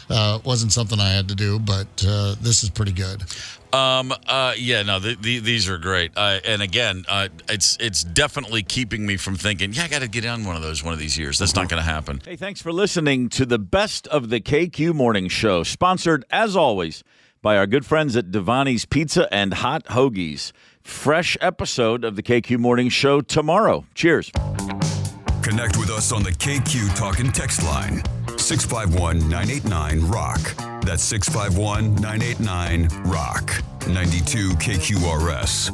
Wasn't something I had to do, but this is pretty good. These are great. And again, it's definitely keeping me from thinking, I got to get on one of these years. That's not going to happen. Hey, thanks for listening to the Best of the KQ Morning Show, sponsored, as always, by our good friends at Devani's Pizza and Hot Hoagies. Fresh episode of the KQ Morning Show tomorrow. Cheers. Connect with us on the KQ Talk and Text line, 651-989-ROCK. That's 651-989-ROCK. 92 KQRS.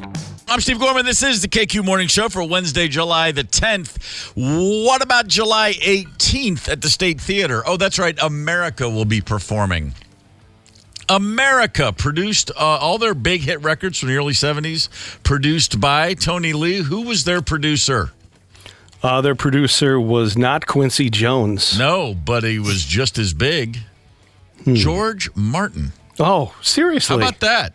I'm Steve Gorman. This is the KQ Morning Show for Wednesday, July the 10th. What about July 18th at the State Theater? Oh, that's right. America will be performing. America produced all their big hit records from the early 70s, produced by Tony Lee. Who was their producer? Their producer was not Quincy Jones. No, but he was just as big. George Martin. Oh, seriously? How about that?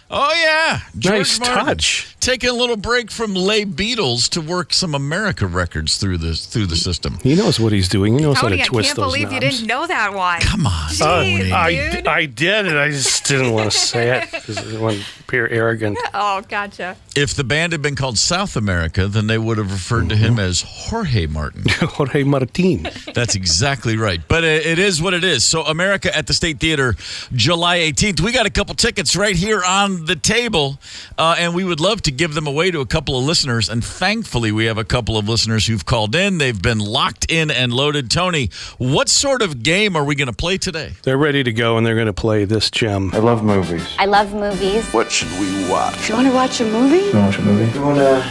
Oh, yeah. Nice touch. Taking a little break from Les Beatles to work some America records through the system. He knows what he's doing. He knows Tony, how to twist those I can't believe you didn't know that one. Come on. Jeez, I did, and I just didn't want to say it because it went pure arrogant. Oh, gotcha. If the band had been called South America, then they would have referred to him as Jorge Martin. Jorge Martin. That's exactly right. But it is what it is. So America at the State Theater, July 18th. We got a couple tickets right here on the table, and we would love to give them away to a couple of listeners. And thankfully, we have a couple of listeners who've called in. They've been locked in and loaded. Tony, what sort of game are we going to play today? They're ready to go, and they're going to play this gem. I love movies. I love movies. What should we watch? You want to watch a movie? You want to watch a movie? You want to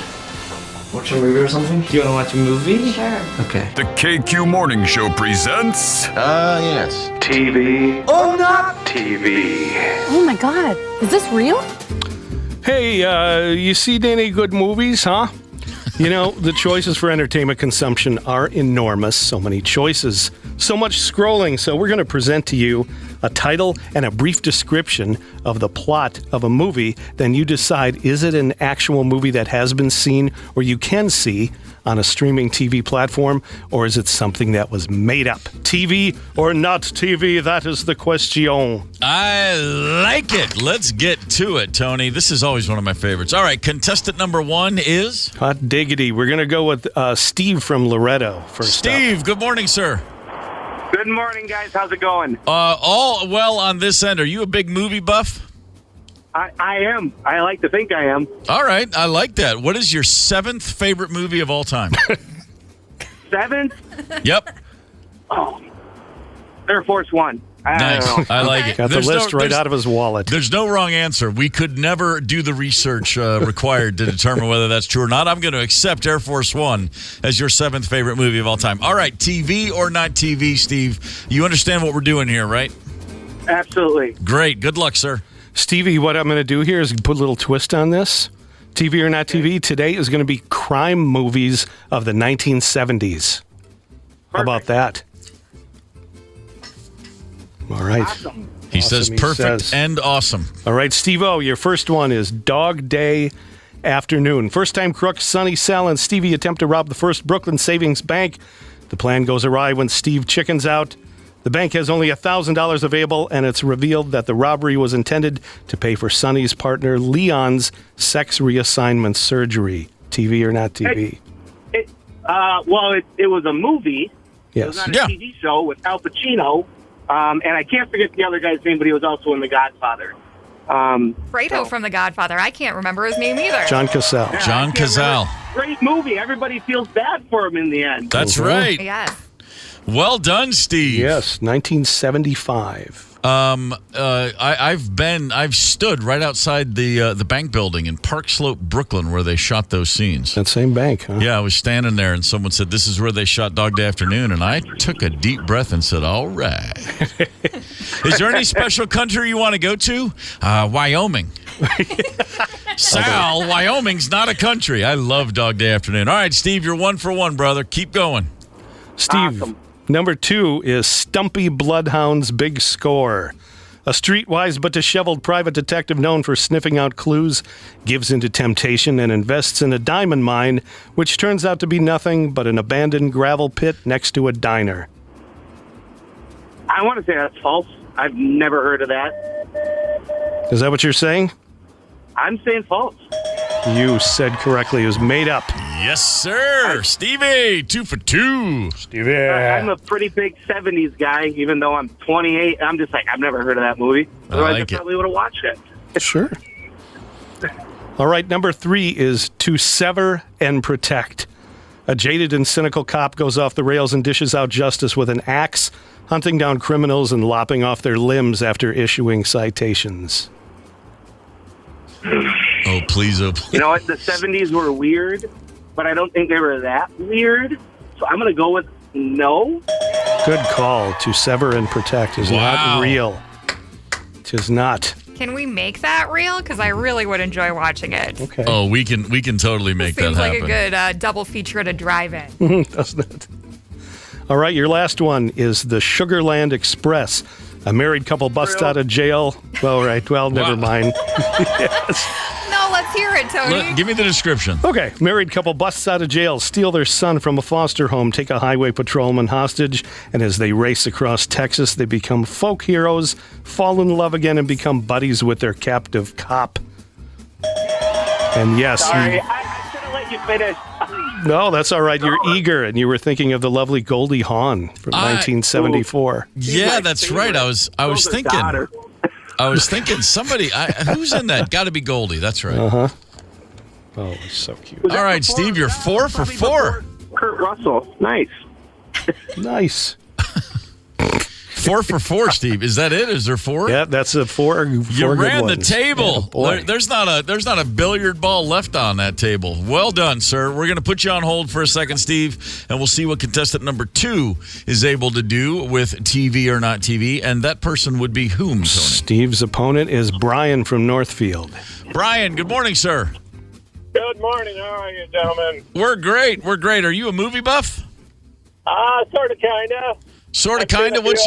watch a movie or something? Do you want to watch a movie? Sure. Okay. The KQ Morning Show presents... yes. TV or not TV? Oh my God. Is this real? Hey, you seen any good movies, huh? The choices for entertainment consumption are enormous. So many choices, so much scrolling. So we're going to present to you a title and a brief description of the plot of a movie. Then you decide, is it an actual movie that has been seen or you can see on a streaming TV platform, or is it something that was made up? TV or not TV? That is the question. I like it. Let's get to it, Tony. This is always one of my favorites. All right, contestant number one is? Hot diggity. We're going to go with Steve from Loretto first. Steve, good morning, sir. Good morning, guys. How's it going? All well on this end. Are you a big movie buff? I am. I like to think I am. All right. I like that. What is your 7th favorite movie of all time? 7th? Yep. Oh, Air Force One. Nice. I like it. Got the list right out of his wallet. There's no wrong answer. We could never do the research required to determine whether that's true or not. I'm going to accept Air Force One as your 7th favorite movie of all time. All right, TV or not TV, Steve? You understand what we're doing here, right? Absolutely. Great. Good luck, sir. Stevie, what I'm going to do here is put a little twist on this. TV or not TV, today is going to be crime movies of the 1970s. How about that? All right. Awesome. He says perfect and awesome. All right, Steve-O, your first one is Dog Day Afternoon. First-time crook Sonny Sal and Stevie attempt to rob the First Brooklyn Savings Bank. The plan goes awry when Steve chickens out. The bank has only $1,000 available, and it's revealed that the robbery was intended to pay for Sonny's partner Leon's sex reassignment surgery. TV or not TV? It was a movie. Yes. It was not a TV show with Al Pacino, and I can't forget the other guy's name, but he was also in The Godfather. Fredo from The Godfather. I can't remember his name either. John Cazale. Yeah, John Cazale. Great movie. Everybody feels bad for him in the end. That's right. Yes. Well done, Steve. Yes, 1975. I've stood right outside the bank building in Park Slope, Brooklyn, where they shot those scenes. That same bank, huh? Yeah, I was standing there, and someone said, "This is where they shot Dog Day Afternoon," and I took a deep breath and said, "All right." Is there any special country you want to go to? Wyoming. Sal, Wyoming's not a country. I love Dog Day Afternoon. All right, Steve, you're 1 for 1, brother. Keep going. Steve, Awesome. Number 2 is Stumpy Bloodhound's Big Score. A streetwise but disheveled private detective known for sniffing out clues gives into temptation and invests in a diamond mine, which turns out to be nothing but an abandoned gravel pit next to a diner. I want to say that's false. I've never heard of that. Is that what you're saying? I'm saying false. You said correctly. It was made up. Yes, sir. Stevie, 2 for 2. Stevie. I'm a pretty big 70s guy, even though I'm 28. I'm just like, I've never heard of that movie. Otherwise, I probably would have watched it. Sure. All right, number 3 is to sever and protect. A jaded and cynical cop goes off the rails and dishes out justice with an axe, hunting down criminals and lopping off their limbs after issuing citations. Oh, please, oh, please. You know what? The 70s were weird, but I don't think they were that weird. So I'm going to go with no. Good call. To sever and protect is not real. It is not. Can we make that real? Because I really would enjoy watching it. Okay. Oh, we can totally make that Seems like happen. a good double feature at a drive-in. Doesn't it? All right, your last one is the Sugarland Express. A married couple busts out of jail. Well, right. Well, never mind. Yes. No, let's hear it, Tony. Give me the description. Okay. Married couple busts out of jail, steal their son from a foster home, take a highway patrolman hostage, and as they race across Texas, they become folk heroes, fall in love again, and become buddies with their captive cop. And yes. Sorry, I should have let you finish. No, that's all right. You're eager, and you were thinking of the lovely Goldie Hawn from 1974. Yeah, that's right. I was thinking somebody. Who's in that? Got to be Goldie. That's right. Uh-huh. Oh, it's so cute. All right, Steve, you're 4 for 4. Kurt Russell. Nice. Nice. 4 for 4, Steve. Is that it? Is there 4? Yeah, that's a 4. You ran the table. Yeah, there's not a billiard ball left on that table. Well done, sir. We're going to put you on hold for a second, Steve, and we'll see what contestant number 2 is able to do with TV or not TV, and that person would be whom, Tony? Steve's opponent is Brian from Northfield. Brian, good morning, sir. Good morning. How are you, gentlemen? We're great. We're great. Are you a movie buff? Sort of, kind of. Sort of, kind of. What's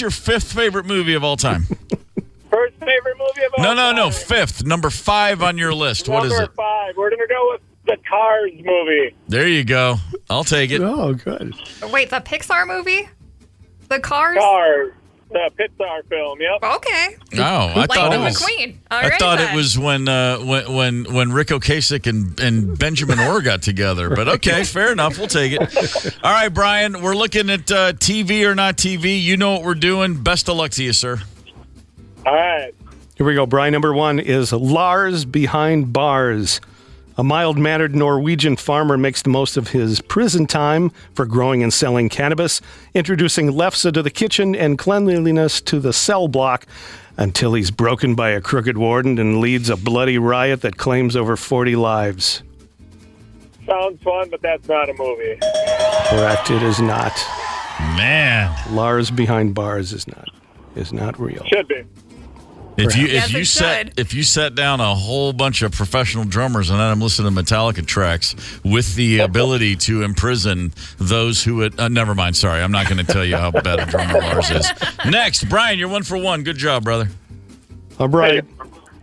your 5th favorite movie of all time? First favorite movie of all time? No. 5th. Number 5 on your list. What is it? Number 5. We're going to go with the Cars movie. There you go. I'll take it. Oh, good. Wait, the Pixar movie? The Cars? Cars. The Pixar film, yep. Okay. Oh, I thought it was. McQueen. I thought it was when Rick Ocasek and Benjamin Orr got together. But okay, fair enough. We'll take it. All right, Brian, we're looking at TV or not TV. You know what we're doing. Best of luck to you, sir. All right. Here we go. Brian, number 1 is Lars Behind Bars. A mild-mannered Norwegian farmer makes the most of his prison time for growing and selling cannabis, introducing lefse to the kitchen and cleanliness to the cell block until he's broken by a crooked warden and leads a bloody riot that claims over 40 lives. Sounds fun, but that's not a movie. Correct, it is not. Man. Lars Behind Bars is not real. Should be. If you set down a whole bunch of professional drummers and let them listen to Metallica tracks with the ability to imprison those who would never mind. Sorry, I'm not going to tell you how bad a drummer Lars is. Next, Brian, you're 1 for 1. Good job, brother. All right.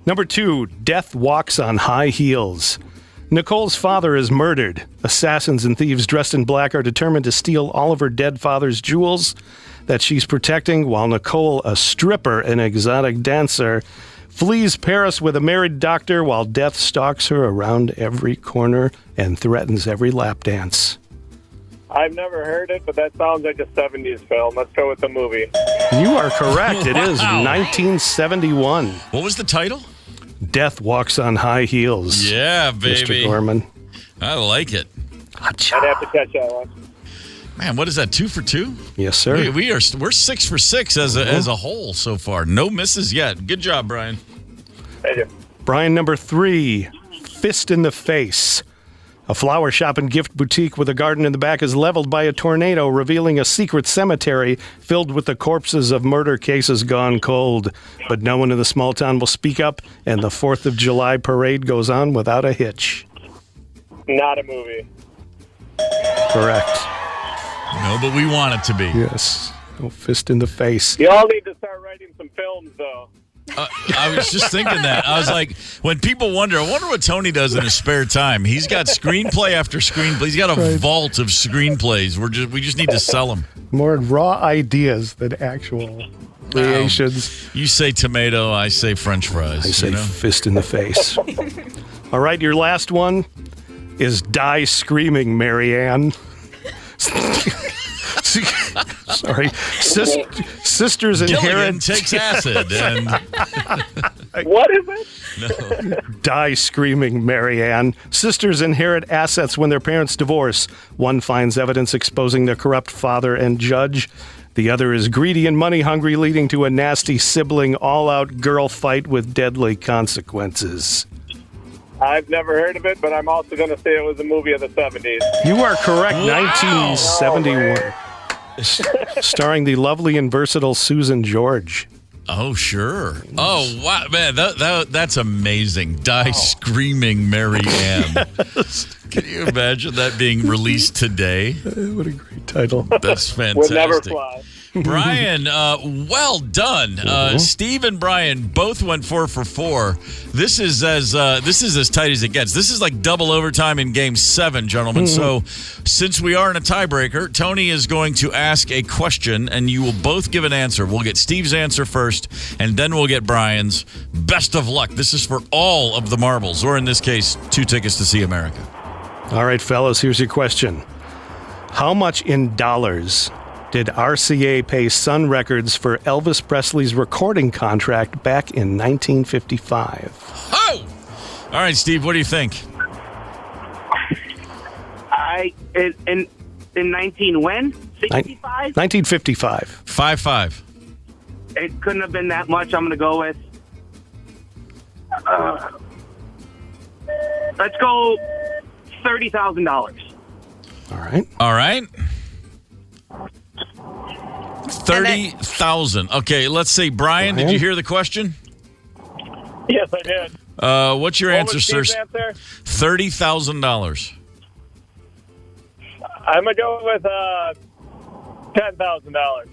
Number 2, Death Walks on High Heels. Nicole's father is murdered. Assassins and thieves dressed in black are determined to steal all of her dead father's jewels that she's protecting, while Nicole, a stripper and exotic dancer, flees Paris with a married doctor while death stalks her around every corner and threatens every lap dance. I've never heard it, but that sounds like a 70s film. Let's go with the movie. You are correct. It is 1971. What was the title? Death Walks on High Heels. Yeah, baby. Mr. Gorman. I like it. I'd have to catch that one. Man, what is that? 2 for 2? Yes, sir. We're 6 for 6 as a whole so far. No misses yet. Good job, Brian. Thank you. Brian, number 3, Fist in the Face. A flower shop and gift boutique with a garden in the back is leveled by a tornado, revealing a secret cemetery filled with the corpses of murder cases gone cold. But no one in the small town will speak up, and the 4th of July parade goes on without a hitch. Not a movie. Correct. No, but we want it to be. Yes. Oh, Fist in the Face. You all need to start writing some some films, though. I was just thinking that. I was like, when people wonder, I wonder what Tony does in his spare time. He's got screenplay after screenplay. He's got a vault of screenplays. We just need to sell them. More raw ideas than actual creations. You say tomato, I say French fries. I say fist in the face. All right, your last one is Die Screaming, Marianne. Sorry. Sisters Gilligan inherit... takes acid. And What is it? no. Die Screaming, Marianne. Sisters inherit assets when their parents divorce. One finds evidence exposing their corrupt father and judge. The other is greedy and money-hungry, leading to a nasty sibling all-out girl fight with deadly consequences. I've never heard of it, but I'm also going to say it was a movie of the 70s. You are correct. Wow. 1971. Starring the lovely and versatile Susan George. Oh, sure. Oh, wow. Man, that's amazing. Die Screaming, Marianne. Can you imagine that being released today? What a great title. That's fantastic. Would never fly. Brian, well done. Steve and Brian both went 4 for 4. This is as tight as it gets. This is like double overtime in Game 7, gentlemen. So, since we are in a tiebreaker, Tony is going to ask a question, and you will both give an answer. We'll get Steve's answer first, and then we'll get Brian's. Best of luck. This is for all of the marbles, or in this case, 2 tickets to see America. All right, fellas, here's your question. How much in dollars did RCA pay Sun Records for Elvis Presley's recording contract back in 1955? Oh! All right, Steve, what do you think? In 19 when? 65? 1955. 5-5. It couldn't have been that much. I'm going to go with. Let's go $30,000. All right. All right. 30,000. Okay, let's see. Brian, did you hear the question? Yes, I did. What's your answer, sir? $30,000. I'm going to go with $10,000.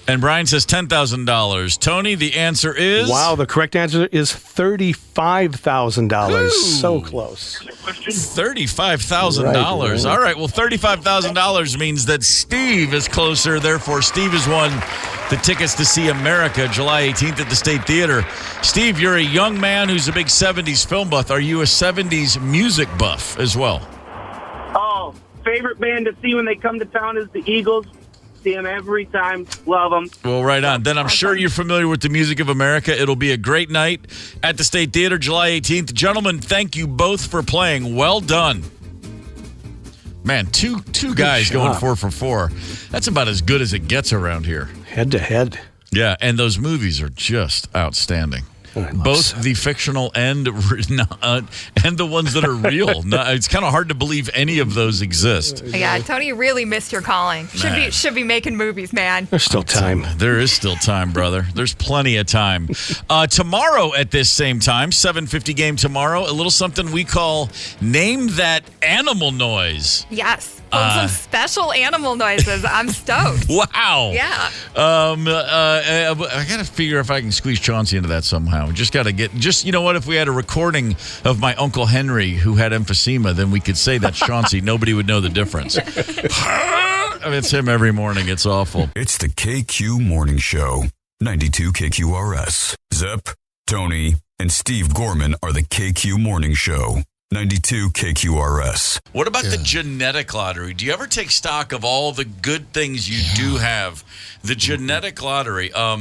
And Brian says $10,000. Tony, the answer is? Wow, the correct answer is $35,000. So close. $35,000. All right, well, $35,000 means that Steve is closer. Therefore, Steve has won the tickets to see America July 18th at the State Theater. Steve, you're a young man who's a big 70s film buff. Are you a 70s music buff as well? Oh, favorite band to see when they come to town is the Eagles. See them every time. Love them. Well, right on. Then I'm sure you're familiar with the music of America. It'll be a great night at the State Theater, July 18th. Gentlemen, thank you both for playing. Well done. Man, two guys going 4 for 4. That's about as good as it gets around here. Head to head. Yeah, and those movies are just outstanding. Both the fictional and the ones that are real. It's kind of hard to believe any of those exist. Yeah, Tony really missed your calling. Should be making movies, man. There's still time. There is still time, brother. There's plenty of time. Tomorrow at this same time, 7:50 game tomorrow, a little something we call Name That Animal Noise. Yes. Some special animal noises. I'm stoked. Wow. Yeah. I got to figure if I can squeeze Chauncey into that somehow. You know what? If we had a recording of my Uncle Henry who had emphysema, then we could say that's Chauncey. Nobody would know the difference. It's him every morning. It's awful. It's the KQ Morning Show. 92 KQRS. Zep, Tony, and Steve Gorman are the KQ Morning Show. 92 KQRS. What about the genetic lottery? Do you ever take stock of all the good things you do have? The genetic lottery, a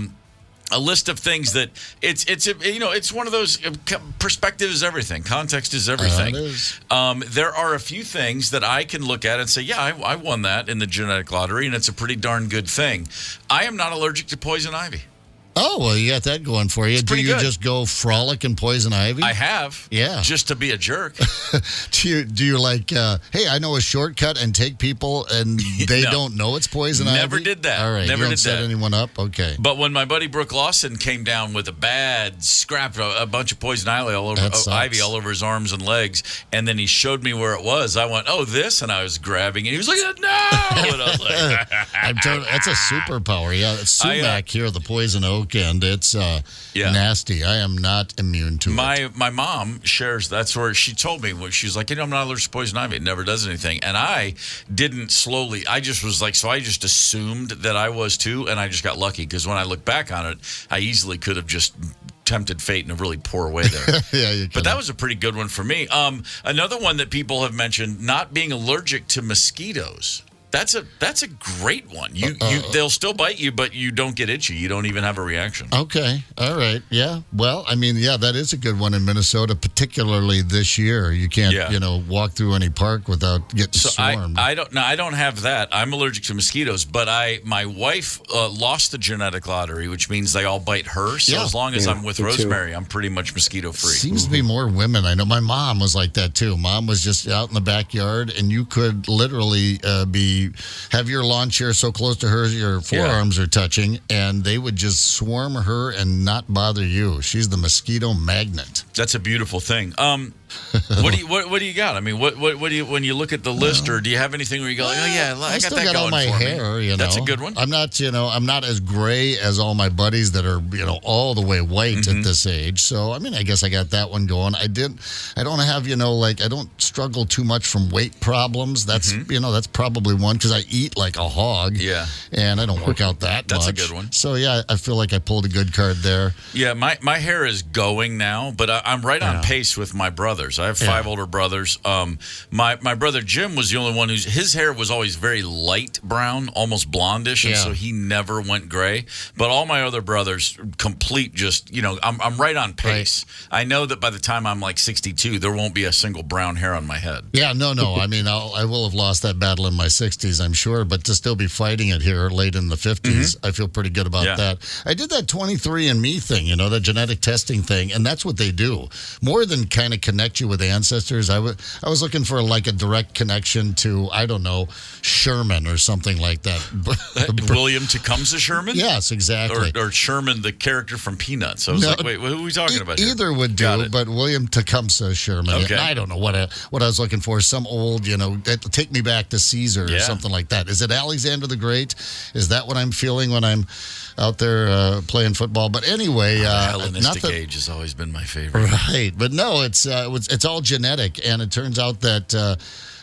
list of things that it's one of those perspective is everything. Context is everything. There are a few things that I can look at and say, yeah, I won that in the genetic lottery, and it's a pretty darn good thing. I am not allergic to poison ivy. Oh, well, you got that going for you. It's do you good. Just go frolic and poison ivy? I have. Yeah. Just to be a jerk. Do you like, hey, I know a shortcut and take people and they don't know it's poison ivy? Never did that. All right. Never you don't did set that. anyone up? Okay. But when my buddy Brooke Lawson came down with a bad scrap, a bunch of poison ivy all over his arms and legs, and then he showed me where it was, I went, oh, this? And I was grabbing it. He was like, no! And I was like, that's a superpower. Yeah, it's sumac here, the poison oak. stroke, and it's nasty. I am not immune to it. My mom shares. That's where she told me. She's like, I'm not allergic to poison ivy. It never does anything. And I didn't slowly. I just was like, so I just assumed that I was too, and I just got lucky because when I look back on it, I easily could have just tempted fate in a really poor way there. But that was a pretty good one for me. Another one that people have mentioned, not being allergic to mosquitoes. That's a great one. They'll still bite you, but you don't get itchy. You don't even have a reaction. Okay. All right. Yeah. Well, I mean, that is a good one in Minnesota, particularly this year. You can't, walk through any park without getting swarmed. I don't have that. I'm allergic to mosquitoes, but my wife lost the genetic lottery, which means they all bite her. So as long as I'm with Rosemary, I'm pretty much mosquito free. Seems to be more women. I know my mom was like that too. Mom was just out in the backyard, and you could literally have your lawn chair so close to hers, your forearms are touching, and they would just swarm her and not bother you. She's the mosquito magnet. That's a beautiful thing. What do you got? I mean, what do you, when you look at the list, or do you have anything where you go, like, I got that going all my for hair, me. That's a good one. I'm not, I'm not as gray as all my buddies that are, all the way white at this age. So, I mean, I guess I got that one going. I don't have, I don't struggle too much from weight problems. That's, that's probably one because I eat like a hog. Yeah. And I don't work out that That's much. a good one. So, I feel like I pulled a good card there. Yeah, my hair is going now, but I'm right on pace with my brothers. I have 5 older brothers. My brother Jim was the only one his hair was always very light brown, almost blondish, and so he never went gray. But all my other brothers, complete just, I'm right on pace. Right. I know that by the time I'm like 62, there won't be a single brown hair on my head. Yeah, no. I mean, I will have lost that battle in my 60s, I'm sure, but to still be fighting it here late in the 50s, I feel pretty good about that. I did that 23andMe thing, the genetic testing thing, and that's what they do. More than kind of connect you with ancestors, I was looking for like a direct connection to, I don't know, Sherman or something like that. William Tecumseh Sherman? Yes, exactly. Or Sherman, the character from Peanuts. I was like, wait, what are we talking about here? Either would do, but William Tecumseh Sherman. Okay. I don't know what I was looking for. Some old, take me back to Caesar or something like that. Is it Alexander the Great? Is that what I'm feeling when I'm out there playing football? But anyway, the Hellenistic age has always been my favorite. Right, but no, it's all genetic, and it turns out that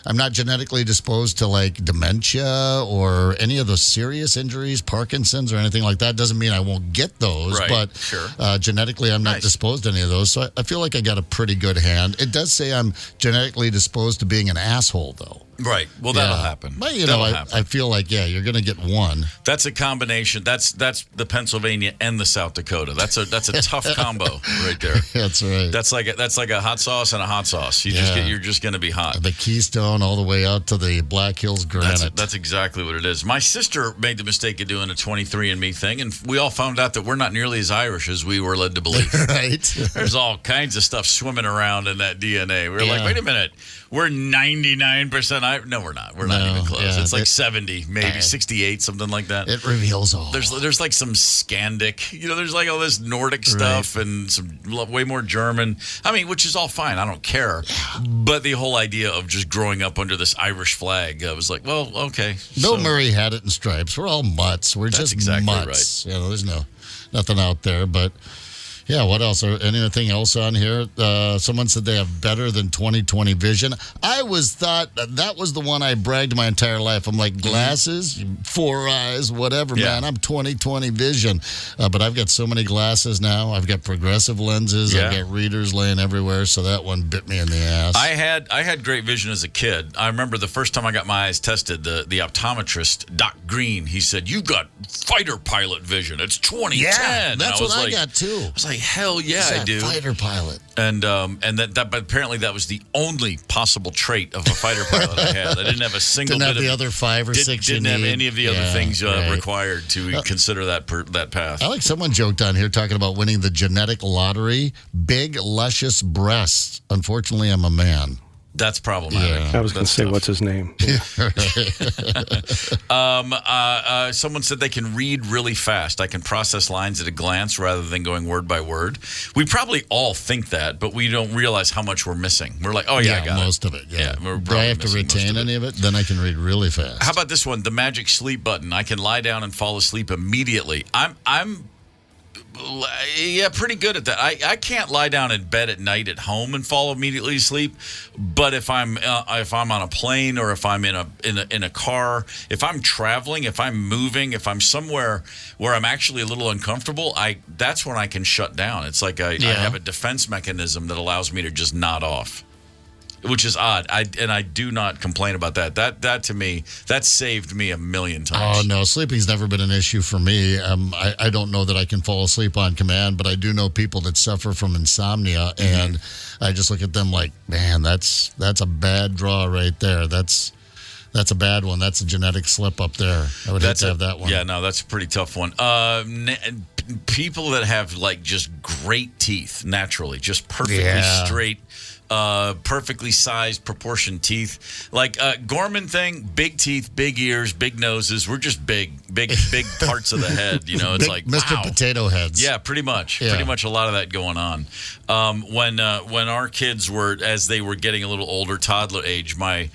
I'm not genetically disposed to like dementia or any of those serious injuries, Parkinson's or anything like that. Doesn't mean I won't get those, but genetically I'm not disposed to any of those. So I feel like I got a pretty good hand. It does say I'm genetically disposed to being an asshole, though. Right. Well, that'll happen. But, I feel like, you're going to get one. That's a combination. That's the Pennsylvania and the South Dakota. That's a tough combo right there. That's right. That's like a hot sauce and a hot sauce. You're just going to be hot. The Keystone all the way out to the Black Hills Granite. That's exactly what it is. My sister made the mistake of doing a 23andMe thing, and we all found out that we're not nearly as Irish as we were led to believe. Right. There's all kinds of stuff swimming around in that DNA. We're like, wait a minute. We're 99% No, we're not. We're not even close. Yeah, it's like 70, maybe 68, something like that. It reveals all. There's like some Scandic. There's like all this Nordic stuff and some way more German. I mean, which is all fine. I don't care. But the whole idea of just growing up under this Irish flag, I was like, well, okay. Bill Murray had it in stripes. We're all mutts. We're just exactly mutts. Right. There's nothing out there, but. Yeah, what else? Anything else on here? Someone said they have better than 20/20 vision. I thought that was the one I bragged my entire life. I'm like, glasses, 4 eyes, whatever, man. I'm 20/20 vision. But I've got so many glasses now. I've got progressive lenses. I've got readers laying everywhere, so that one bit me in the ass. I had great vision as a kid. I remember the first time I got my eyes tested, the optometrist, Doc Green, he said, you got fighter pilot vision. It's 20/10. Yeah, that's what I got, too. I was like, hell yeah, I do. Fighter pilot. And but apparently that was the only possible trait of a fighter pilot I had. I didn't have a single didn't have the other 5 or 6 didn't have any of the other things required to consider that path. I like someone joked on here talking about winning the genetic lottery. Big, luscious breasts. Unfortunately, I'm a man. That's problematic. I was going to say, what's his name? Someone said they can read really fast. I can process lines at a glance rather than going word by word. We probably all think that, but we don't realize how much we're missing. We're like, I got most of it. Yeah. Do I have to retain any of it? Then I can read really fast. How about this one? The magic sleep button. I can lie down and fall asleep immediately. I'm Yeah, pretty good at that. I can't lie down in bed at night at home and fall immediately asleep. But if I'm on a plane or if I'm in a car, if I'm traveling, if I'm moving, if I'm somewhere where I'm actually a little uncomfortable, that's when I can shut down. It's like I have a defense mechanism that allows me to just nod off. Which is odd. I do not complain about that. That to me, that saved me a million times. Oh, no. Sleeping's never been an issue for me. I don't know that I can fall asleep on command, but I do know people that suffer from insomnia, and I just look at them like, man, that's a bad draw right there. That's a bad one. That's a genetic slip up there. I would hate to have that one. Yeah, no, that's a pretty tough one. People that have like just great teeth naturally, just perfectly straight, perfectly sized, proportioned teeth. Like Gorman thing, big teeth, big ears, big noses. We're just big parts of the head. You know, it's like Mr. Wow. Potato Heads. Yeah, pretty much. Yeah. Pretty much a lot of that going on. When our kids as they were getting a little older, toddler age, my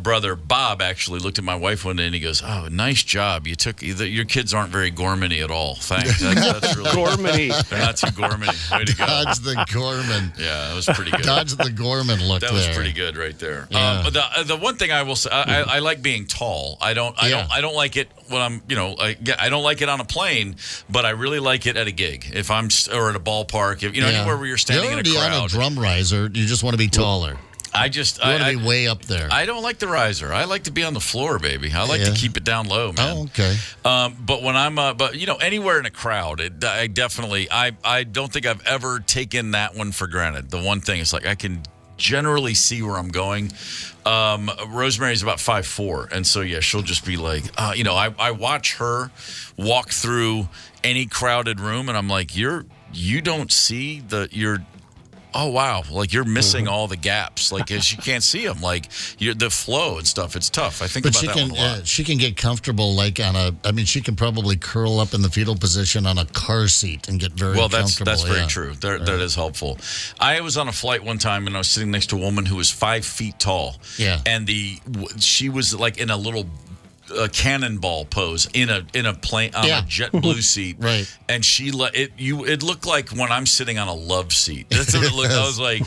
brother Bob actually looked at my wife one day and he goes, "Oh, nice job. Your kids aren't very Gorman-y at all. Thanks. That's really Gorman-y. They're not too Gorman-y. Way to go." Dodge the Gorman. Yeah, that was pretty good. Dodge the Gorman look. That was pretty good right there. Yeah. But the one thing I will say, I like being tall. I don't like it when I'm, I don't like it on a plane, but I really like it at a gig. If I'm or at a ballpark, anywhere where you're standing in a crowd. You're already on a drum riser. You just want to be taller. You want to be way up there. I don't like the riser. I like to be on the floor, baby. I like to keep it down low, man. Oh, okay. But when I'm, anywhere in a crowd, I don't think I've ever taken that one for granted. The one thing is like I can generally see where I'm going. Rosemary's about 5'4", and so she'll just be like, I watch her walk through any crowded room, and I'm like, you don't see oh, wow. Like, you're missing all the gaps. Like, she can't see them. Like, the flow and stuff, it's tough. I think about that one a lot. She can get comfortable, like, she can probably curl up in the fetal position on a car seat and get very comfortable. That's very true. That is helpful. I was on a flight one time, and I was sitting next to a woman who was 5 feet tall. Yeah. And she was, like, in a little cannonball pose in a plane on a JetBlue seat, right? And it looked like when I'm sitting on a love seat. That's what it looked. I was like,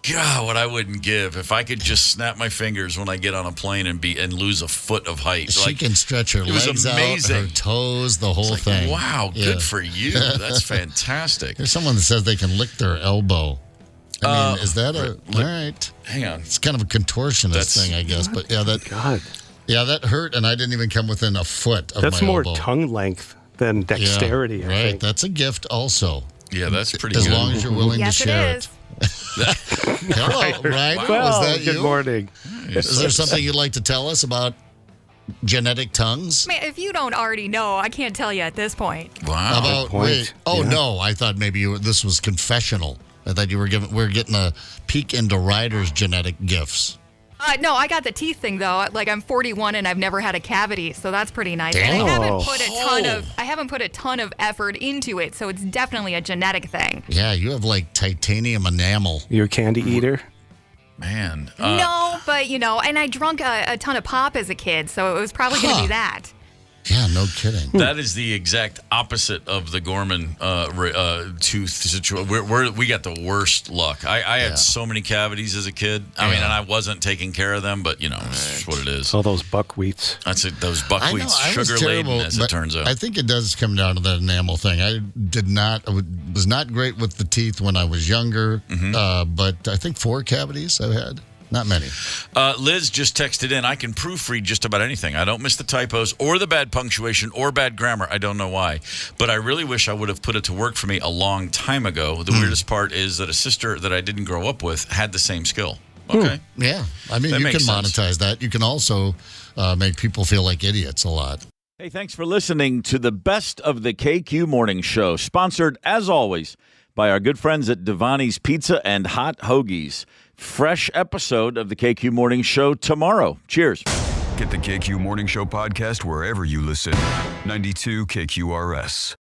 God, what I wouldn't give if I could just snap my fingers when I get on a plane and lose a foot of height. She can stretch her legs out, her toes, the whole thing. Wow, good for you. That's fantastic. There's someone that says they can lick their elbow. I mean, is that all right? Hang on. It's kind of a contortionist thing, I guess. But God. Yeah, that hurt, and I didn't even come within a foot of That's my more elbow. Tongue length than dexterity, I think. That's a gift also. Yeah, that's pretty as good. As long as you're willing to share it. Hello, Ryder. Well, was that you? Good morning. Is there something you'd like to tell us about genetic tongues? Man, if you don't already know, I can't tell you at this point. Wow. No, I thought maybe this was confessional. I thought we're getting a peek into Ryder's genetic gifts. No, I got the teeth thing though. Like I'm 41 and I've never had a cavity, so that's pretty nice. Damn. And I haven't put a ton of effort into it, so it's definitely a genetic thing. Yeah, you have like titanium enamel. You're a candy eater? Man. No, but and I drunk a ton of pop as a kid, so it was probably going to be that. Yeah, no kidding. That is the exact opposite of the Gorman tooth situation. We got the worst luck. I had so many cavities as a kid. I mean, and I wasn't taking care of them, but it's what it is. All those buckwheats. That's it. Those buckwheats, sugar laden, as it turns out. I think it does come down to that enamel thing. I was not great with the teeth when I was younger, but I think 4 cavities I've had. Not many. Liz just texted in, I can proofread just about anything. I don't miss the typos or the bad punctuation or bad grammar. I don't know why. But I really wish I would have put it to work for me a long time ago. The weirdest part is that a sister that I didn't grow up with had the same skill. Okay. Yeah. I mean, you can monetize that. You can also make people feel like idiots a lot. Hey, thanks for listening to the Best of the KQ Morning Show, sponsored, as always, by our good friends at Devani's Pizza and Hot Hoagies. Fresh episode of the KQ Morning Show tomorrow. Cheers. Get the KQ Morning Show podcast wherever you listen. 92 KQRS.